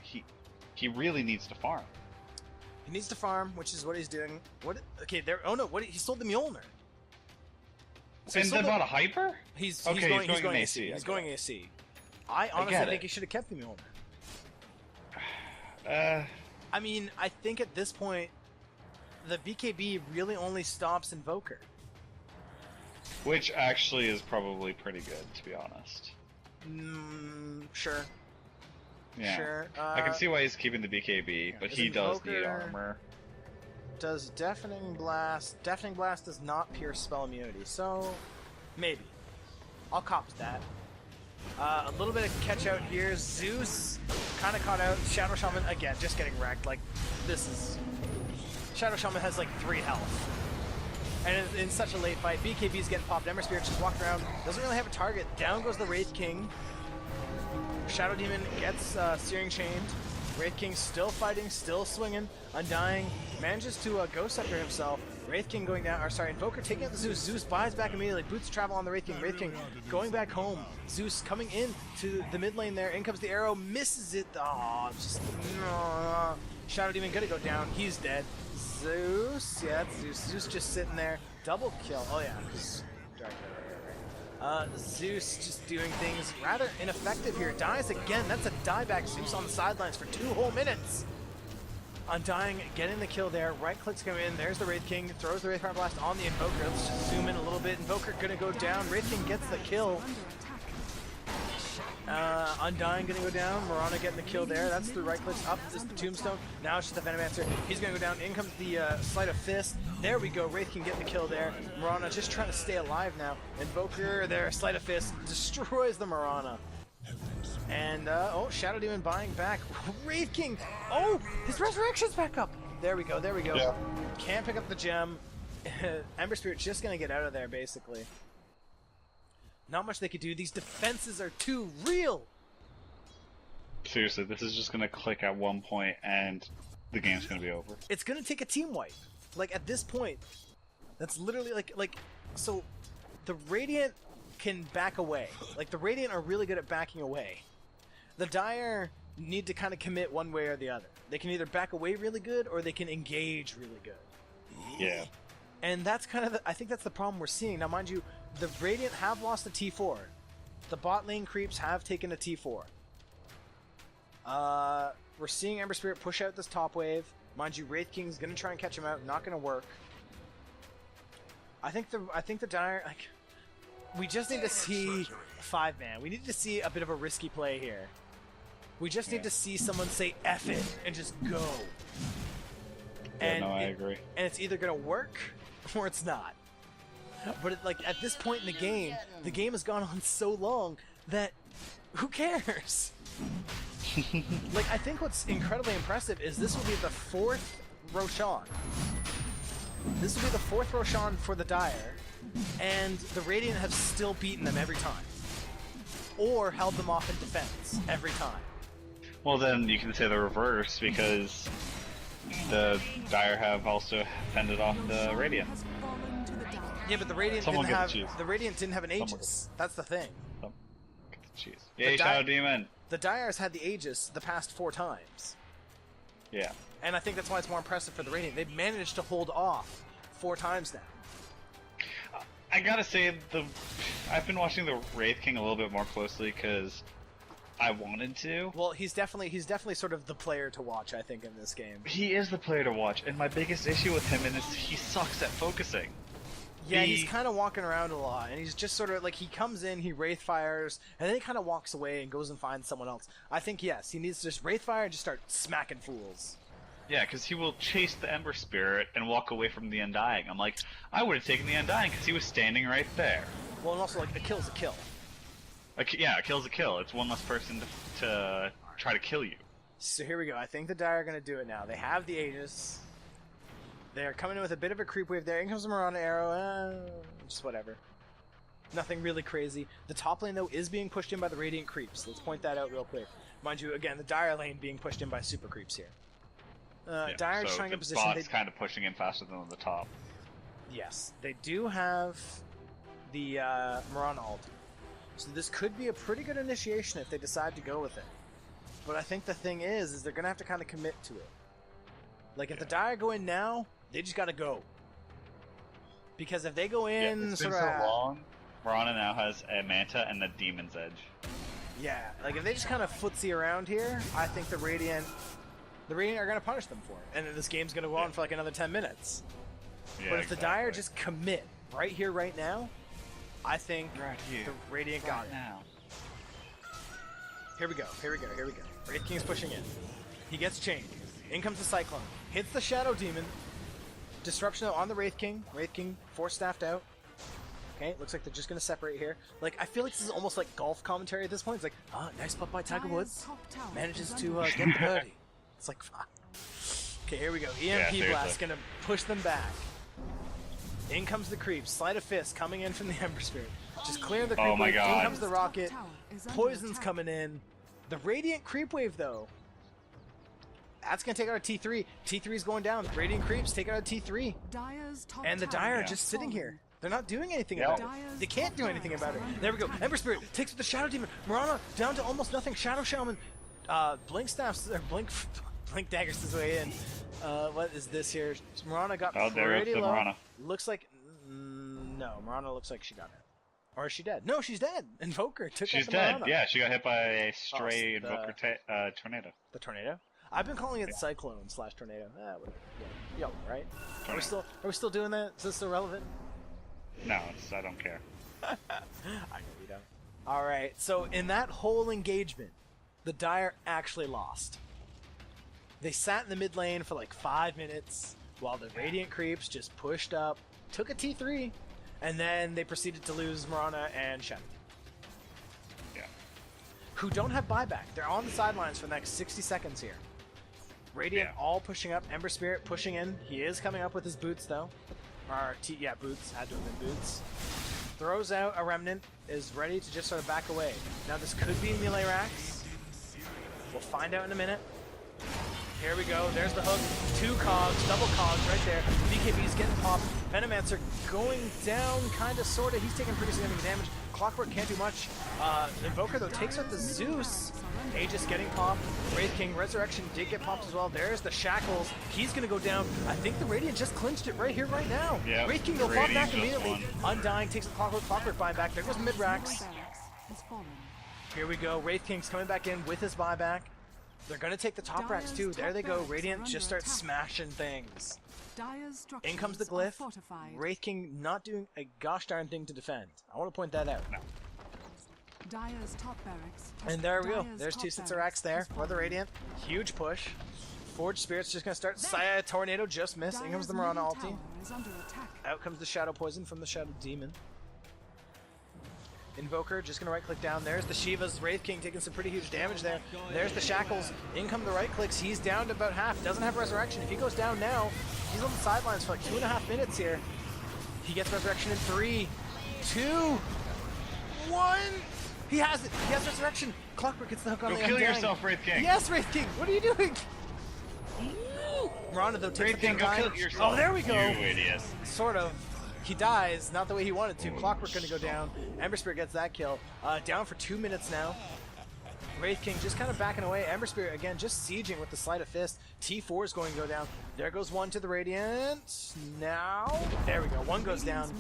he really needs to farm. He needs to farm, which is what he's doing. What? Okay, there. Oh no! What? He sold the Mjolnir. So and then bought a hyper? He's going AC. He's going AC. I honestly think he should have kept the Mjolnir. I mean, I think at this point, the BKB really only stops Invoker. Which actually is probably pretty good, to be honest. Sure. Yeah. Sure. I can see why he's keeping the BKB, but he does need armor. Does Deafening Blast... Deafening Blast does not pierce spell immunity, so... maybe. I'll cop to that. A little bit of catch out here. Zeus kind of caught out. Shadow Shaman, again, just getting wrecked. Like, this is... Shadow Shaman has like 3 health. And in such a late fight, BKB's getting popped. Ember Spirit just walked around. Doesn't really have a target. Down goes the Wraith King. Shadow Demon gets Searing Chained. Wraith King still fighting, still swinging. Undying manages to Ghost Scepter himself. Wraith King going down, or sorry, Invoker taking out the Zeus. Zeus buys back immediately. Boots travel on the Wraith King. Wraith King going back home. Zeus coming in to the mid lane there. In comes the arrow, misses it. Oh, just Shadow Demon gonna go down. He's dead. Zeus, yeah, it's Zeus. Zeus just sitting there. Double kill. Oh yeah, because Zeus just doing things rather ineffective here. Dies again. That's a dieback. Zeus on the sidelines for 2 whole minutes. Undying, getting the kill there. Right clicks come in. There's the Wraith King. Throws the Wraith Fire Blast on the Invoker. Let's just zoom in a little bit. Invoker gonna go down. Wraith King gets the kill. Undying gonna go down. Mirana getting the kill there. That's the right clicks up. This is the Tombstone. Now it's just the Venomancer. He's gonna go down. In comes the Sleight of Fist. There we go. Wraith King getting the kill there. Mirana just trying to stay alive now. Invoker there. Sleight of Fist destroys the Mirana. And oh, Shadow Demon buying back. Wraith King. Oh, his resurrection's back up. There we go. There we go. Yeah. Can't pick up the gem. Ember Spirit just gonna get out of there basically. Not much they could do. These defenses are too real. Seriously, this is just gonna click at one point and the game's gonna be over. It's gonna take a team wipe. Like at this point, that's literally like so. The Radiant can back away. Like the Radiant are really good at backing away. The Dire need to kind of commit one way or the other. They can either back away really good or they can engage really good. Yeah. And that's kind of I think that's the problem we're seeing. Now, mind you, the Radiant have lost a T4. The bot lane creeps have taken a T4. We're seeing Ember Spirit push out this top wave. Mind you, Wraith King's gonna try and catch him out. Not gonna work. I think the Dire, like, we just need to see 5-man. We need to see a bit of a risky play here. We just need to see someone say F it and just go. Yeah, no, I agree. And it's either gonna work or it's not. But like at this point in the game has gone on so long that who cares? Like I think what's incredibly impressive is this will be the 4th Roshan. This will be the 4th Roshan for the Dire, and the Radiant have still beaten them every time. Or held them off in defense every time. Well, then you can say the reverse, because the Dire have also fended off the Radiant. Yeah, but the Radiant Someone didn't get have the cheese. the Radiant didn't have an Aegis. That's the thing. Jeez. Yay, Shadow Demon! The Dire's had the Aegis the past 4 times. Yeah. And I think that's why it's more impressive for the Radiant. They've managed to hold off 4 times now. I gotta say, I've been watching the Wraith King a little bit more closely because I wanted to. Well, he's definitely sort of the player to watch, I think, in this game. He is the player to watch, and my biggest issue with him is he sucks at focusing. Yeah, he's kind of walking around a lot, and he's just sort of like, he comes in, he Wraith fires, and then he kind of walks away and goes and finds someone else. I think, yes, he needs to just Wraith fire and just start smacking fools. Yeah, because he will chase the Ember Spirit and walk away from the Undying. I'm like, I would have taken the Undying because he was standing right there. Well, and also, like, a kill's a kill. Yeah, a kill's a kill. It's one less person to try to kill you. So here we go. I think the Dire are going to do it now. They have the Aegis. They're coming in with a bit of a creep wave there. In comes the Mirana arrow. Just whatever. Nothing really crazy. The top lane, though, is being pushed in by the Radiant creeps. Let's point that out real quick. Mind you, again, the Dire lane being pushed in by super creeps here. Dire's so trying the a position. bot's kind of pushing in faster than on the top. Yes, they do have the Mirana ult. So this could be a pretty good initiation if they decide to go with it. But I think the thing is they're going to have to kind of commit to it. Like, if the Dire go in now, they just got to go. Because if they go in... It's been so long, Mirana now has a Manta and the Demon's Edge. Yeah, like, if they just kind of footsie around here, I think the Radiant are going to punish them for it. And then this game's going to go on for like another 10 minutes. Yeah, but if the Dire just commit right here, right now, I think the Radiant got it. Now. Here we go. Wraith King's pushing in. He gets chained. In comes the Cyclone. Hits the Shadow Demon. Disruption on the Wraith King. Wraith King force-staffed out. Okay, looks like they're just going to separate here. Like, I feel like this is almost like golf commentary at this point. It's like, nice putt by Tiger Woods. Manages to get the birdie. It's like, fuck. Okay, here we go. EMP Blast going to push them back. In comes the creep. Sleight of Fist coming in from the Ember Spirit. Just clear the creep Oh my wave. God. In comes the rocket. Poison's coming in. The Radiant creep wave, though. That's going to take out a T3. T3's going down. Radiant creeps take out a T3. And the Dire are just sitting here. They're not doing anything about it. They can't do anything about it. There we go. Ember Spirit takes the Shadow Demon. Mirana down to almost nothing. Shadow Shaman. Blink Staffs, or Blink Daggers his way in. What is this here? Mirana got pretty low. Mirana. Looks like... no, Mirana looks like she got hit. Or is she dead? No, she's dead. Invoker took She's out the dead. Mirana. Yeah, she got hit by a stray Invoker tornado. The tornado? I've been calling it Cyclone / tornado. Yeah, right? Are we still doing that? Is this still relevant? No, I don't care. I know you don't. Alright, so in that whole engagement, the Dire actually lost. They sat in the mid lane for like 5 minutes while the Radiant creeps just pushed up, took a T3, and then they proceeded to lose Mirana and Shen. Yeah. Who don't have buyback. They're on the sidelines for the next 60 seconds here. Radiant all pushing up. Ember Spirit pushing in. He is coming up with his boots, though. Boots. Had to have been boots. Throws out a Remnant. Is ready to just sort of back away. Now this could be Melee Rax. We'll find out in a minute. Here we go. There's the hook. 2 cogs. Double cogs right there. BKB's getting popped. Venomancer going down, kind of, sort of. He's taking pretty significant damage. Clockwork can't do much. Invoker, though, takes out the Zeus. Aegis getting popped. Wraith King Resurrection did get popped as well. There's the Shackles. He's going to go down. I think the Radiant just clinched it right here, right now. Yeah, Wraith King will fall back immediately. Undying takes the Clockwork buyback. There goes Mid-Rax. Here we go. Wraith King's coming back in with his buyback. They're going to take the top racks, too. There they go. Radiant just starts smashing things. In comes the Glyph. Wraith King not doing a gosh darn thing to defend. I want to point that out. No. And there we go. There's 2 sets of racks there for the Radiant. Huge push. Forge Spirit's just going to start. Saya Tornado just missed. In comes the Mirana ulti. Out comes the Shadow Poison from the Shadow Demon. Invoker just gonna right-click down. There's the Shiva's Wraith King taking some pretty huge damage there. There's the Shackles. In come the right-clicks. He's down to about half. Doesn't have Resurrection. If he goes down now, he's on the sidelines for like 2.5 minutes here. He gets Resurrection in 3, 2, 1. He has it. He has Resurrection. Clockwork gets the hook on the Go kill yourself, Wraith King. Yes, Wraith King. What are you doing? Rana though takes Wraith King, go kill yourself. Oh, there we go. You idiot. Sort of. He dies, not the way he wanted to. Clockwork gonna go down. Ember Spirit gets that kill. Down for 2 minutes now. Wraith King just kind of backing away. Ember Spirit again just sieging with the Sleight of Fist. T4 is going to go down. There goes one to the Radiant. Now, there we go. One goes down.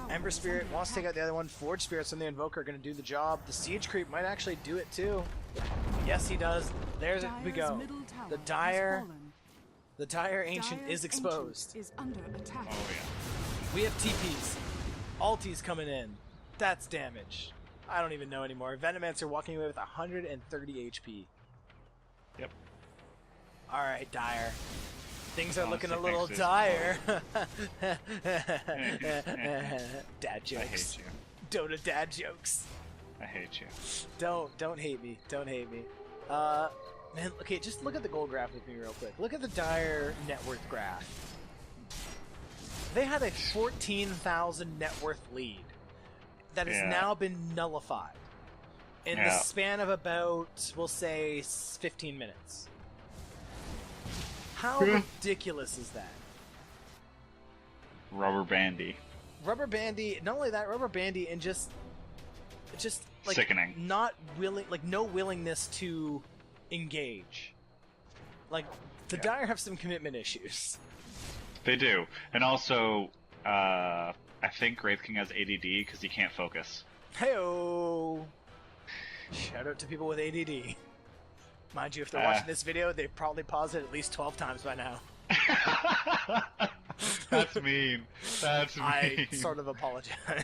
Ember Spirit wants to take out the other one. Forge Spirits and the Invoker are going to do the job. The Siege Creep might actually do it too. Yes, he does. There's it. We go. The Dire Ancient is exposed. Is under attack. Oh yeah. We have TPs. Ultis coming in. That's damage. I don't even know anymore. Venomancer walking away with 130 HP. Yep. Alright, Dire. Things are looking a sit little next to dire. Dad I jokes. hate you. Dota dad jokes. I hate you. Don't hate me. Don't hate me. Man, okay, just look at the gold graph with me real quick. Look at the Dire net worth graph. They had a 14,000 net worth lead that has now been nullified in the span of about, we'll say, 15 minutes. How ridiculous is that? Rubber bandy. Rubber bandy, not only that, rubber bandy and just like sickening. Not willing, like no willingness to engage. Like the Dire have some commitment issues. They do. And also, I think Wraith King has ADD because he can't focus. Hey-oh! Shout out to people with ADD. Mind you, if they're watching this video, they've probably paused it at least 12 times by now. That's mean. That's mean. I sort of apologize.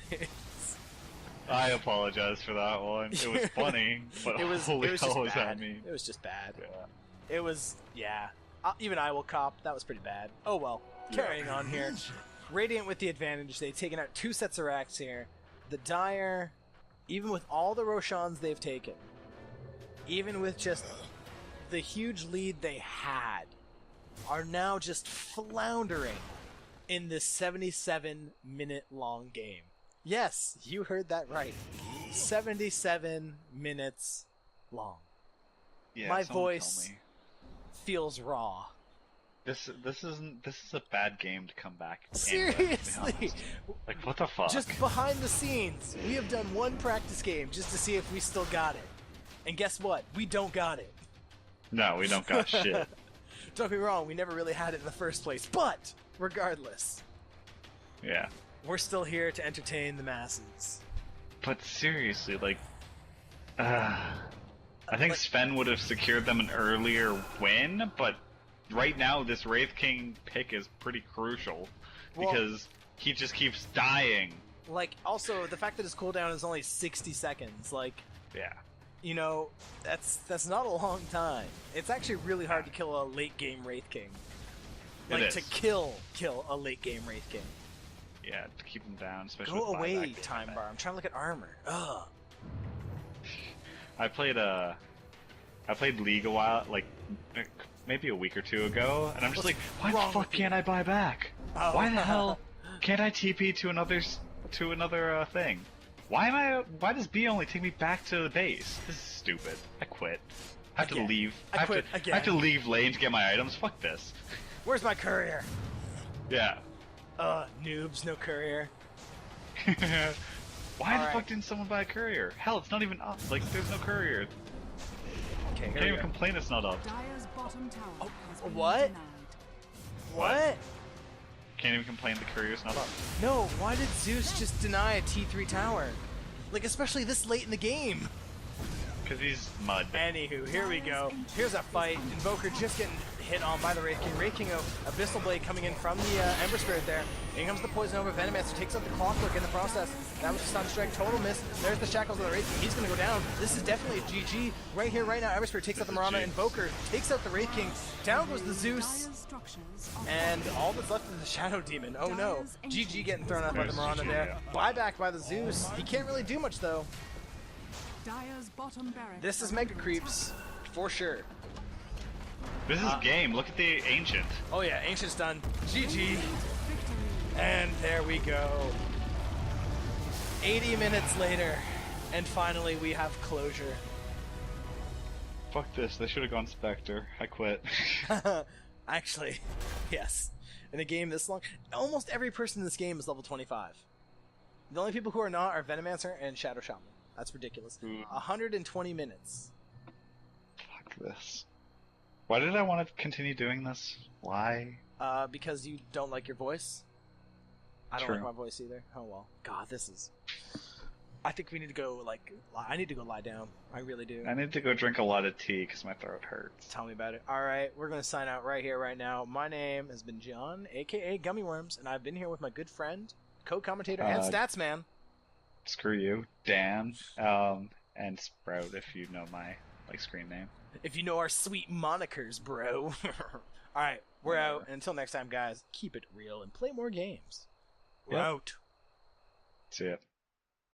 I apologize for that one. It was funny, but it was holy just hell was bad. that mean? It was just bad. Yeah. It was, even I will cop. That was pretty bad. Oh well. Carrying on here. Radiant with the advantage. They've taken out 2 sets of racks here. The Dire, even with all the Roshans they've taken, even with just the huge lead they had, are now just floundering in this 77-minute long game. Yes, you heard that right. 77 minutes long. Yeah, my someone voice tell me. feels raw. This is a bad game to come back. Seriously! Like, what the fuck? Just behind the scenes, we have done one practice game just to see if we still got it. And guess what? We don't got it. No, we don't got shit. Don't be wrong, we never really had it in the first place. But, regardless, Yeah. we're still here to entertain the masses. But seriously, like, I think Sven would have secured them an earlier win, but right now this Wraith King pick is pretty crucial because he just keeps dying. Like, also, the fact that his cooldown is only 60 seconds, like, Yeah. you know, that's not a long time. It's actually really hard to kill a late game Wraith King. Like, It to is. kill a late game Wraith King. Yeah, to keep him down, especially Go with away, buyback time damage. bar. I'm trying to look at armor. Ugh. I played League a while, like maybe a week or two ago, and I'm just like, why the wrong fuck with can't I buy back? Oh. Why the hell can't I TP to another thing? Why does B only take me back to the base? This is stupid. I quit. I have to Again. leave. I quit again. I have to leave lane to get my items. Fuck this. Where's my courier? Yeah. Noobs, no courier. Why the Alright. fuck didn't someone buy a courier? Hell, it's not even up. Like, there's no courier. Okay, here Can't we even go. complain it's not up. Dire's bottom tower has been what? denied. What? Can't even complain the courier's not up. No, why did Zeus just deny a T3 tower? Like, especially this late in the game. Because he's mud. Anywho, here we go. Here's a fight. Invoker just getting hit on by the Wraith King. Wraith King, Abyssal Blade coming in from the Ember Spirit there. In comes the Poison over. Venomancer takes out the Clockwork in the process. That was a Stun Strike, total miss. There's the Shackles of the Wraith King. He's going to go down. This is definitely a GG. Right here, right now, Ember Spirit takes out the Mirana. Invoker takes out the Wraith King. Down goes the Zeus. And all that's left is the Shadow Demon. Oh no. GG getting thrown out by the Mirana there. Buyback by the Zeus. He can't really do much though. This is Mega Creeps, for sure. This is game. Look at the Ancient. Oh yeah, Ancient's done. GG. And there we go. 80 minutes later, and finally we have closure. Fuck this. They should have gone Spectre. I quit. Actually, yes. In a game this long, almost every person in this game is level 25. The only people who are not are Venomancer and Shadow Shaman. That's ridiculous. 120 minutes. Fuck this. Why did I want to continue doing this? Why? Because you don't like your voice. I don't like my voice either. Oh well. God, this is... I think we need to go, I need to go lie down. I really do. I need to go drink a lot of tea because my throat hurts. Tell me about it. Alright, we're going to sign out right here, right now. My name has been John, aka Gummy Worms, and I've been here with my good friend, co-commentator, and Statsman. Screw you, Dan, and Sproutt, if you know my screen name. If you know our sweet monikers, bro. Alright, we're out, and until next time, guys, keep it real and play more games. We're out. See ya.